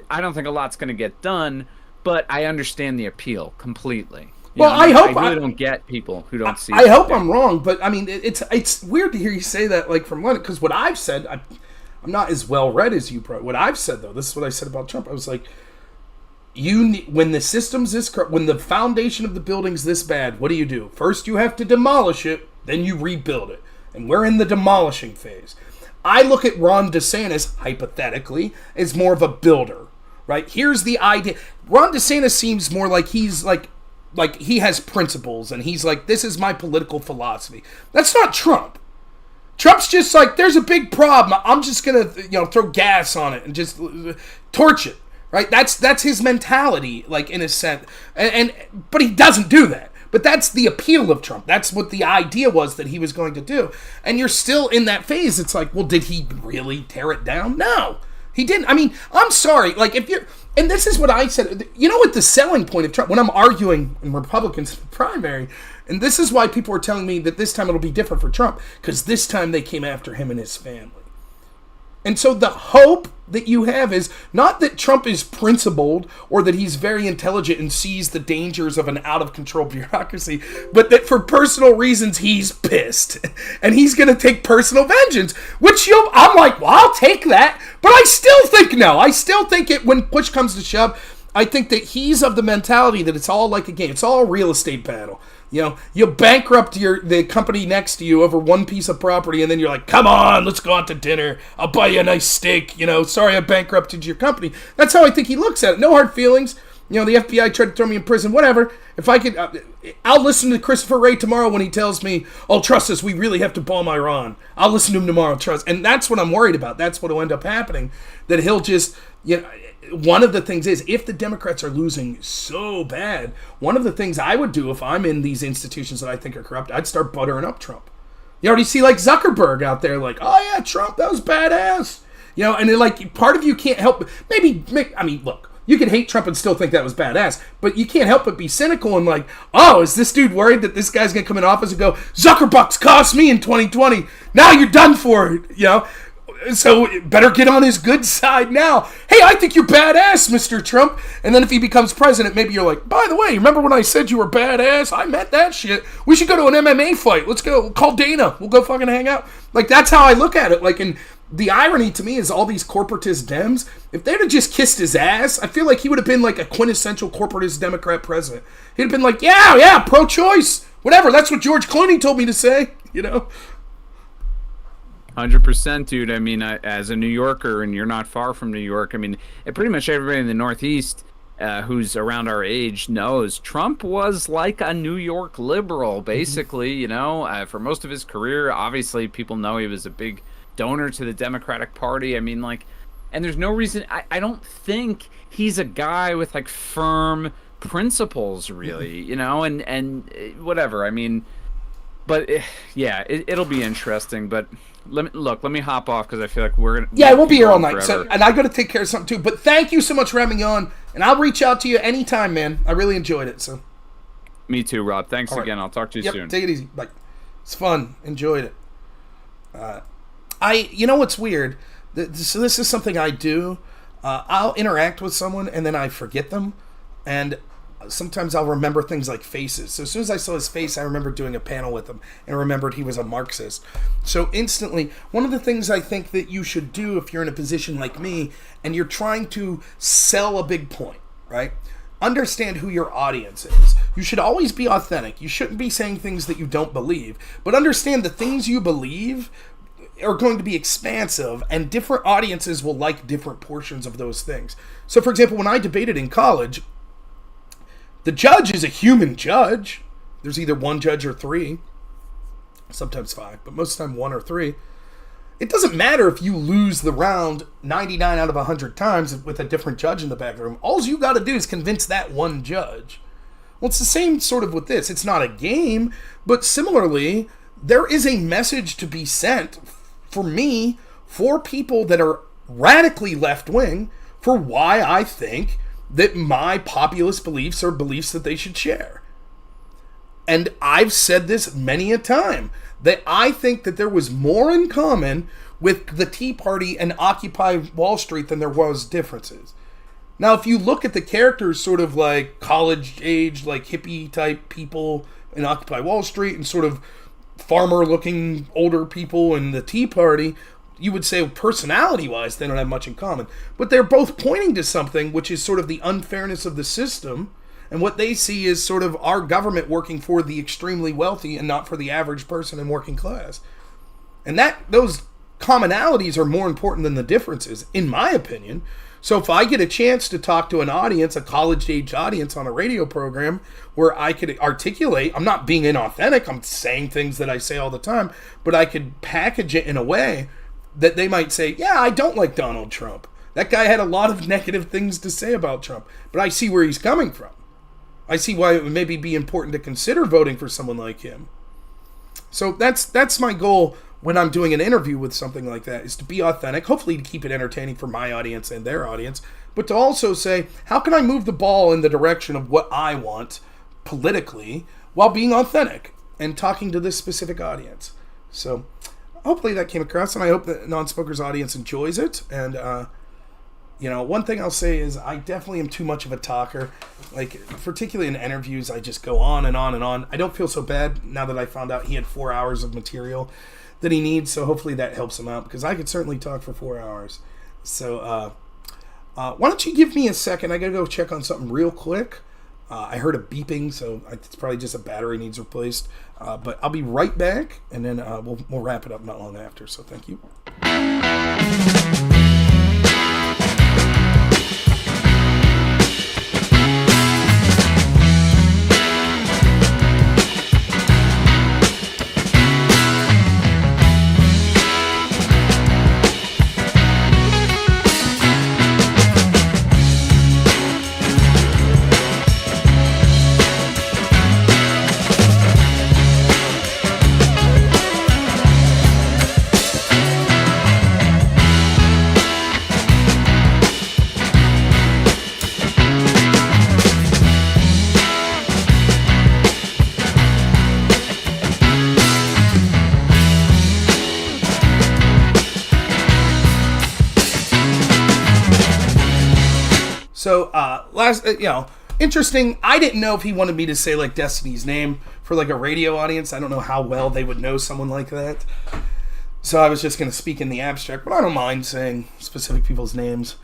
I don't think a lot's going to get done, but I understand the appeal completely. I really don't get people who don't see. I hope I'm wrong, but I mean, it's weird to hear you say that, like, from Lenin, because what I've said, I'm not as well read as you. What I've said, though, this is what I said about Trump. I was like, when the system's this corrupt, when the foundation of the building's this bad, what do? First, you have to demolish it, then you rebuild it, and we're in the demolishing phase. I look at Ron DeSantis, hypothetically, as more of a builder, right? Here's the idea. Ron DeSantis seems more like he's like he has principles, and he's like, this is my political philosophy. That's not Trump. Trump's just like, there's a big problem, I'm just going to, throw gas on it and just torch it, right? That's his mentality, like, in a sense. But he doesn't do that. But that's the appeal of Trump. That's what the idea was that he was going to do. And you're still in that phase. It's like, well, did he really tear it down? No, he didn't. I mean, I'm sorry. Like, if you're, and this is what I said, what the selling point of Trump, when I'm arguing in Republicans primary, and this is why people are telling me that this time it'll be different for Trump, because this time they came after him and his family. And so the hope that you have is not that Trump is principled or that he's very intelligent and sees the dangers of an out-of-control bureaucracy, but that for personal reasons he's pissed and he's going to take personal vengeance, which I'm like, well, I'll take that, but I still think no. I still think when push comes to shove, I think that he's of the mentality that it's all like a game. It's all a real estate battle. You bankrupt the company next to you over one piece of property, and then you're like, come on, let's go out to dinner. I'll buy you a nice steak. Sorry I bankrupted your company. That's how I think he looks at it. No hard feelings. the FBI tried to throw me in prison, whatever. If I could, I'll listen to Christopher Wray tomorrow when he tells me, oh, trust us, we really have to bomb Iran. I'll listen to him tomorrow, trust. And that's what I'm worried about. That's what will end up happening, that he'll just, one of the things is, if the Democrats are losing so bad, one of the things I would do if I'm in these institutions that I think are corrupt, I'd start buttering up Trump. You already see like Zuckerberg out there like, oh yeah, Trump, that was badass. And then like part of you can't help, look, you can hate Trump and still think that was badass, but you can't help but be cynical and like, oh, is this dude worried that this guy's going to come in office and go, Zuckerbucks cost me in 2020. Now you're done for it, So better get on his good side now. Hey, I think you're badass, Mr. Trump. And then if he becomes president, maybe you're like, by the way, remember when I said you were badass? I meant that shit. We should go to an MMA fight. Let's go. Call Dana. We'll go fucking hang out. Like, that's how I look at it. Like, and the irony to me is all these corporatist Dems, if they'd have just kissed his ass, I feel like he would have been like a quintessential corporatist Democrat president. He'd have been like, yeah, pro-choice. Whatever. That's what George Clooney told me to say, 100%, dude. I mean, as a New Yorker, and you're not far from New York, I mean, pretty much everybody in the Northeast who's around our age knows Trump was like a New York liberal, basically, for most of his career. Obviously, people know he was a big donor to the Democratic Party. I mean, like, and there's no reason, I don't think he's a guy with, like, firm principles, really, and whatever. I mean, but, it'll be interesting, but... Let me hop off because I feel like we're gonna. Yeah, we'll be here all night. So, and I got to take care of something too. But thank you so much for having me on, and I'll reach out to you anytime, man. I really enjoyed it. So. Me too, Rob. Thanks again. I'll talk to you soon. Take it easy. Bye. It's fun. Enjoyed it. You know what's weird? So this is something I do. I'll interact with someone and then I forget them, and sometimes I'll remember things like faces. So as soon as I saw his face, I remember doing a panel with him and remembered he was a Marxist. So instantly, one of the things I think that you should do if you're in a position like me and you're trying to sell a big point, right? Understand who your audience is. You should always be authentic. You shouldn't be saying things that you don't believe, but understand the things you believe are going to be expansive, and different audiences will like different portions of those things. So for example, when I debated in college, the judge is a human judge. There's either one judge or three, sometimes five, but most of the time one or three. It doesn't matter if you lose the round 99 out of 100 times with a different judge in the back room. All you got to do is convince that one judge. Well, it's the same sort of with this. It's not a game, but similarly, there is a message to be sent for me, for people that are radically left-wing, for why I think that my populist beliefs are beliefs that they should share. And I've said this many a time, that I think that there was more in common with the Tea Party and Occupy Wall Street than there was differences. Now, if you look at the characters sort of like college age, like hippie type people in Occupy Wall Street and sort of farmer looking older people in the Tea Party, you would say personality-wise, they don't have much in common. But they're both pointing to something, which is sort of the unfairness of the system, and what they see is sort of our government working for the extremely wealthy and not for the average person and working class. And those commonalities are more important than the differences, in my opinion. So if I get a chance to talk to an audience, a college-age audience on a radio program, where I could articulate, I'm not being inauthentic, I'm saying things that I say all the time, but I could package it in a way that they might say, yeah, I don't like Donald Trump. That guy had a lot of negative things to say about Trump, but I see where he's coming from. I see why it would maybe be important to consider voting for someone like him. So that's my goal when I'm doing an interview with something like that, is to be authentic, hopefully to keep it entertaining for my audience and their audience, but to also say, how can I move the ball in the direction of what I want politically while being authentic and talking to this specific audience. So hopefully that came across, and I hope that Nonsmoker's audience enjoys it. And, one thing I'll say is I definitely am too much of a talker. Like, particularly in interviews, I just go on and on and on. I don't feel so bad now that I found out he had 4 hours of material that he needs, so hopefully that helps him out, because I could certainly talk for 4 hours. So, why don't you give me a second? I gotta go check on something real quick. I heard a beeping, so it's probably just a battery needs replaced. But I'll be right back, and then we'll wrap it up not long after. So thank you. So, interesting. I didn't know if he wanted me to say like Destiny's name for like a radio audience. I don't know how well they would know someone like that. So I was just going to speak in the abstract, but I don't mind saying specific people's names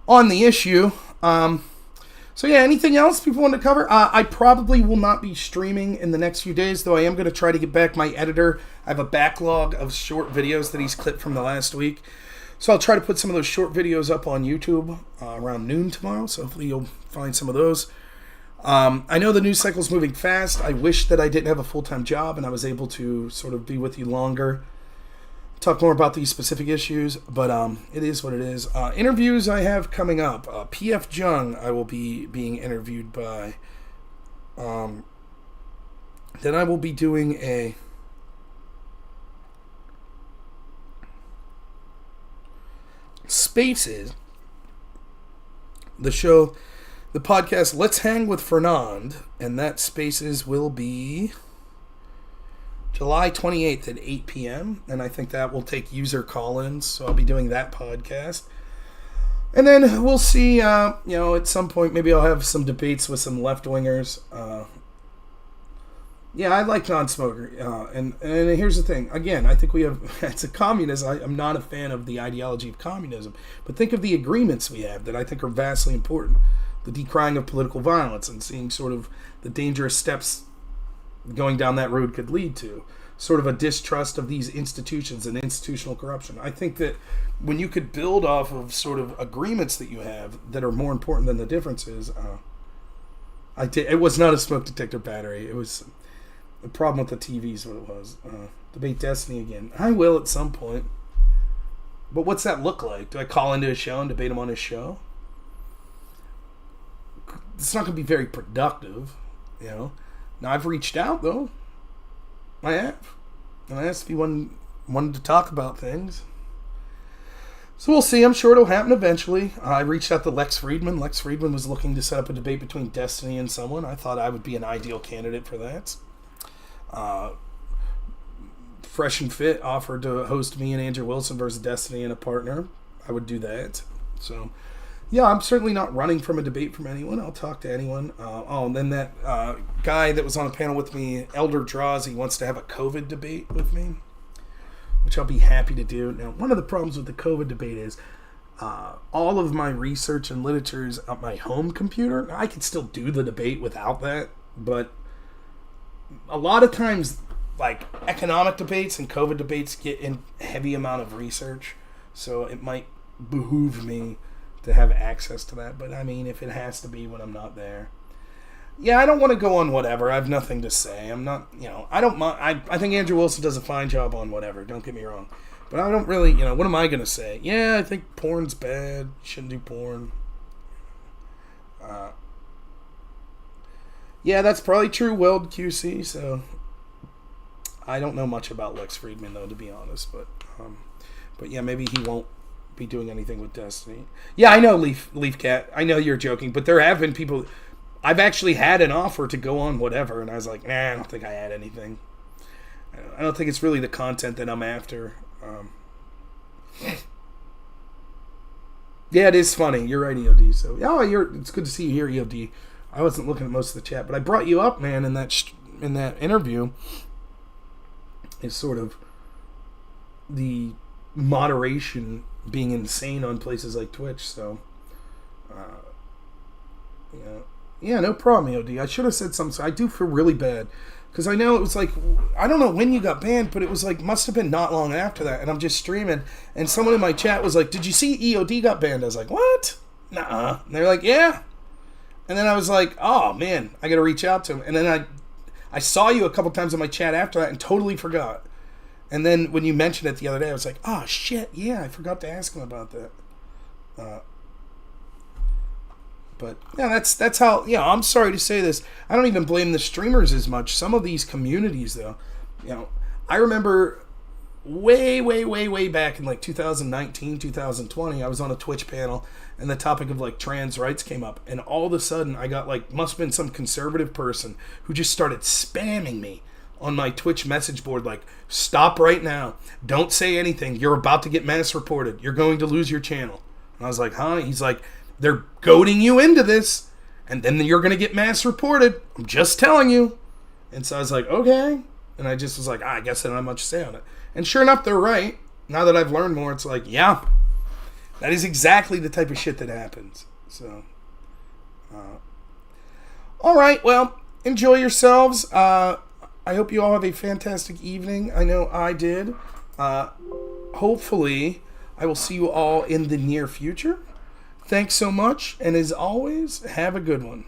on the issue. So yeah, anything else people want to cover? I probably will not be streaming in the next few days, though I am going to try to get back my editor. I have a backlog of short videos that he's clipped from the last week. So I'll try to put some of those short videos up on YouTube around noon tomorrow, so hopefully you'll find some of those. I know the news cycle's moving fast. I wish that I didn't have a full-time job and I was able to sort of be with you longer, talk more about these specific issues, but it is what it is. Interviews I have coming up. P.F. Jung I will be being interviewed by. Then I will be doing a Spaces, the show, the podcast Let's Hang with Fernand, and that Spaces will be July 28th at 8 p.m., and I think that will take user call-ins, so I'll be doing that podcast. And then we'll see, at some point, maybe I'll have some debates with some left-wingers. I like Nonsmoker, and here's the thing. Again, I think we have, it's a communist. I'm not a fan of the ideology of communism, but think of the agreements we have that I think are vastly important. The decrying of political violence and seeing sort of the dangerous steps going down that road could lead to, sort of a distrust of these institutions and institutional corruption. I think that when you could build off of sort of agreements that you have that are more important than the differences, it was not a smoke detector battery. It was the problem with the TV is what it was. Debate Destiny again. I will at some point. But what's that look like? Do I call into a show and debate him on his show? It's not going to be very productive, Now, I've reached out, though. I have. And I asked if he wanted to talk about things. So we'll see. I'm sure it'll happen eventually. I reached out to Lex Friedman. Lex Friedman was looking to set up a debate between Destiny and someone. I thought I would be an ideal candidate for that. Fresh and Fit offered to host me and Andrew Wilson versus Destiny and a partner. I would do that. So, yeah, I'm certainly not running from a debate from anyone. I'll talk to anyone. And then that guy that was on a panel with me, Elder Draws, he wants to have a COVID debate with me, which I'll be happy to do. Now, one of the problems with the COVID debate is all of my research and literature is on my home computer. I could still do the debate without that, but a lot of times, like, economic debates and COVID debates get in heavy amount of research, so it might behoove me to have access to that. But I mean, if it has to be when I'm not there, yeah, I don't want to go on whatever. I have nothing to say. I'm not, I don't mind. I think Andrew Wilson does a fine job on whatever. Don't get me wrong, but I don't really, what am I gonna say? Yeah, I think porn's bad. You shouldn't do porn. Yeah, that's probably true, Weld QC. So I don't know much about Lex Friedman, though, to be honest. But yeah, maybe he won't be doing anything with Destiny. Yeah, I know, Leaf Cat. I know you're joking, but there have been people. I've actually had an offer to go on whatever, and I was like, nah, I don't think I had anything. I don't think it's really the content that I'm after. Yeah, it is funny. You're right, EOD. So, it's good to see you here, EOD. I wasn't looking at most of the chat, but I brought you up, man, in that interview. Is sort of the moderation being insane on places like Twitch. So, yeah, no problem, EOD. I should have said something. I do feel really bad because I know it was like, I don't know when you got banned, but it was like, must have been not long after that. And I'm just streaming, and someone in my chat was like, "Did you see EOD got banned?" I was like, "What? Nuh-uh." And they're like, "Yeah." And then I was like, "Oh man, I got to reach out to him." And then I saw you a couple times in my chat after that and totally forgot. And then when you mentioned it the other day, I was like, "Oh shit, yeah, I forgot to ask him about that." But yeah, that's how. I'm sorry to say this. I don't even blame the streamers as much. Some of these communities, though, I remember way back in like 2019, 2020, I was on a Twitch panel and the topic of like trans rights came up, and all of a sudden I got like, must have been some conservative person who just started spamming me on my Twitch message board like, "Stop right now, don't say anything, you're about to get mass reported, you're going to lose your channel." And I was like, "Huh?" He's like, They're goading you into this, and then you're going to get mass reported. I'm just telling you. And so I was like, okay. And I just was like, I guess I don't have much to say on it. And sure enough, they're right. Now that I've learned more, it's like, yeah, that is exactly the type of shit that happens. So, all right, well, enjoy yourselves. I hope you all have a fantastic evening. I know I did. Hopefully, I will see you all in the near future. Thanks so much, and as always, have a good one.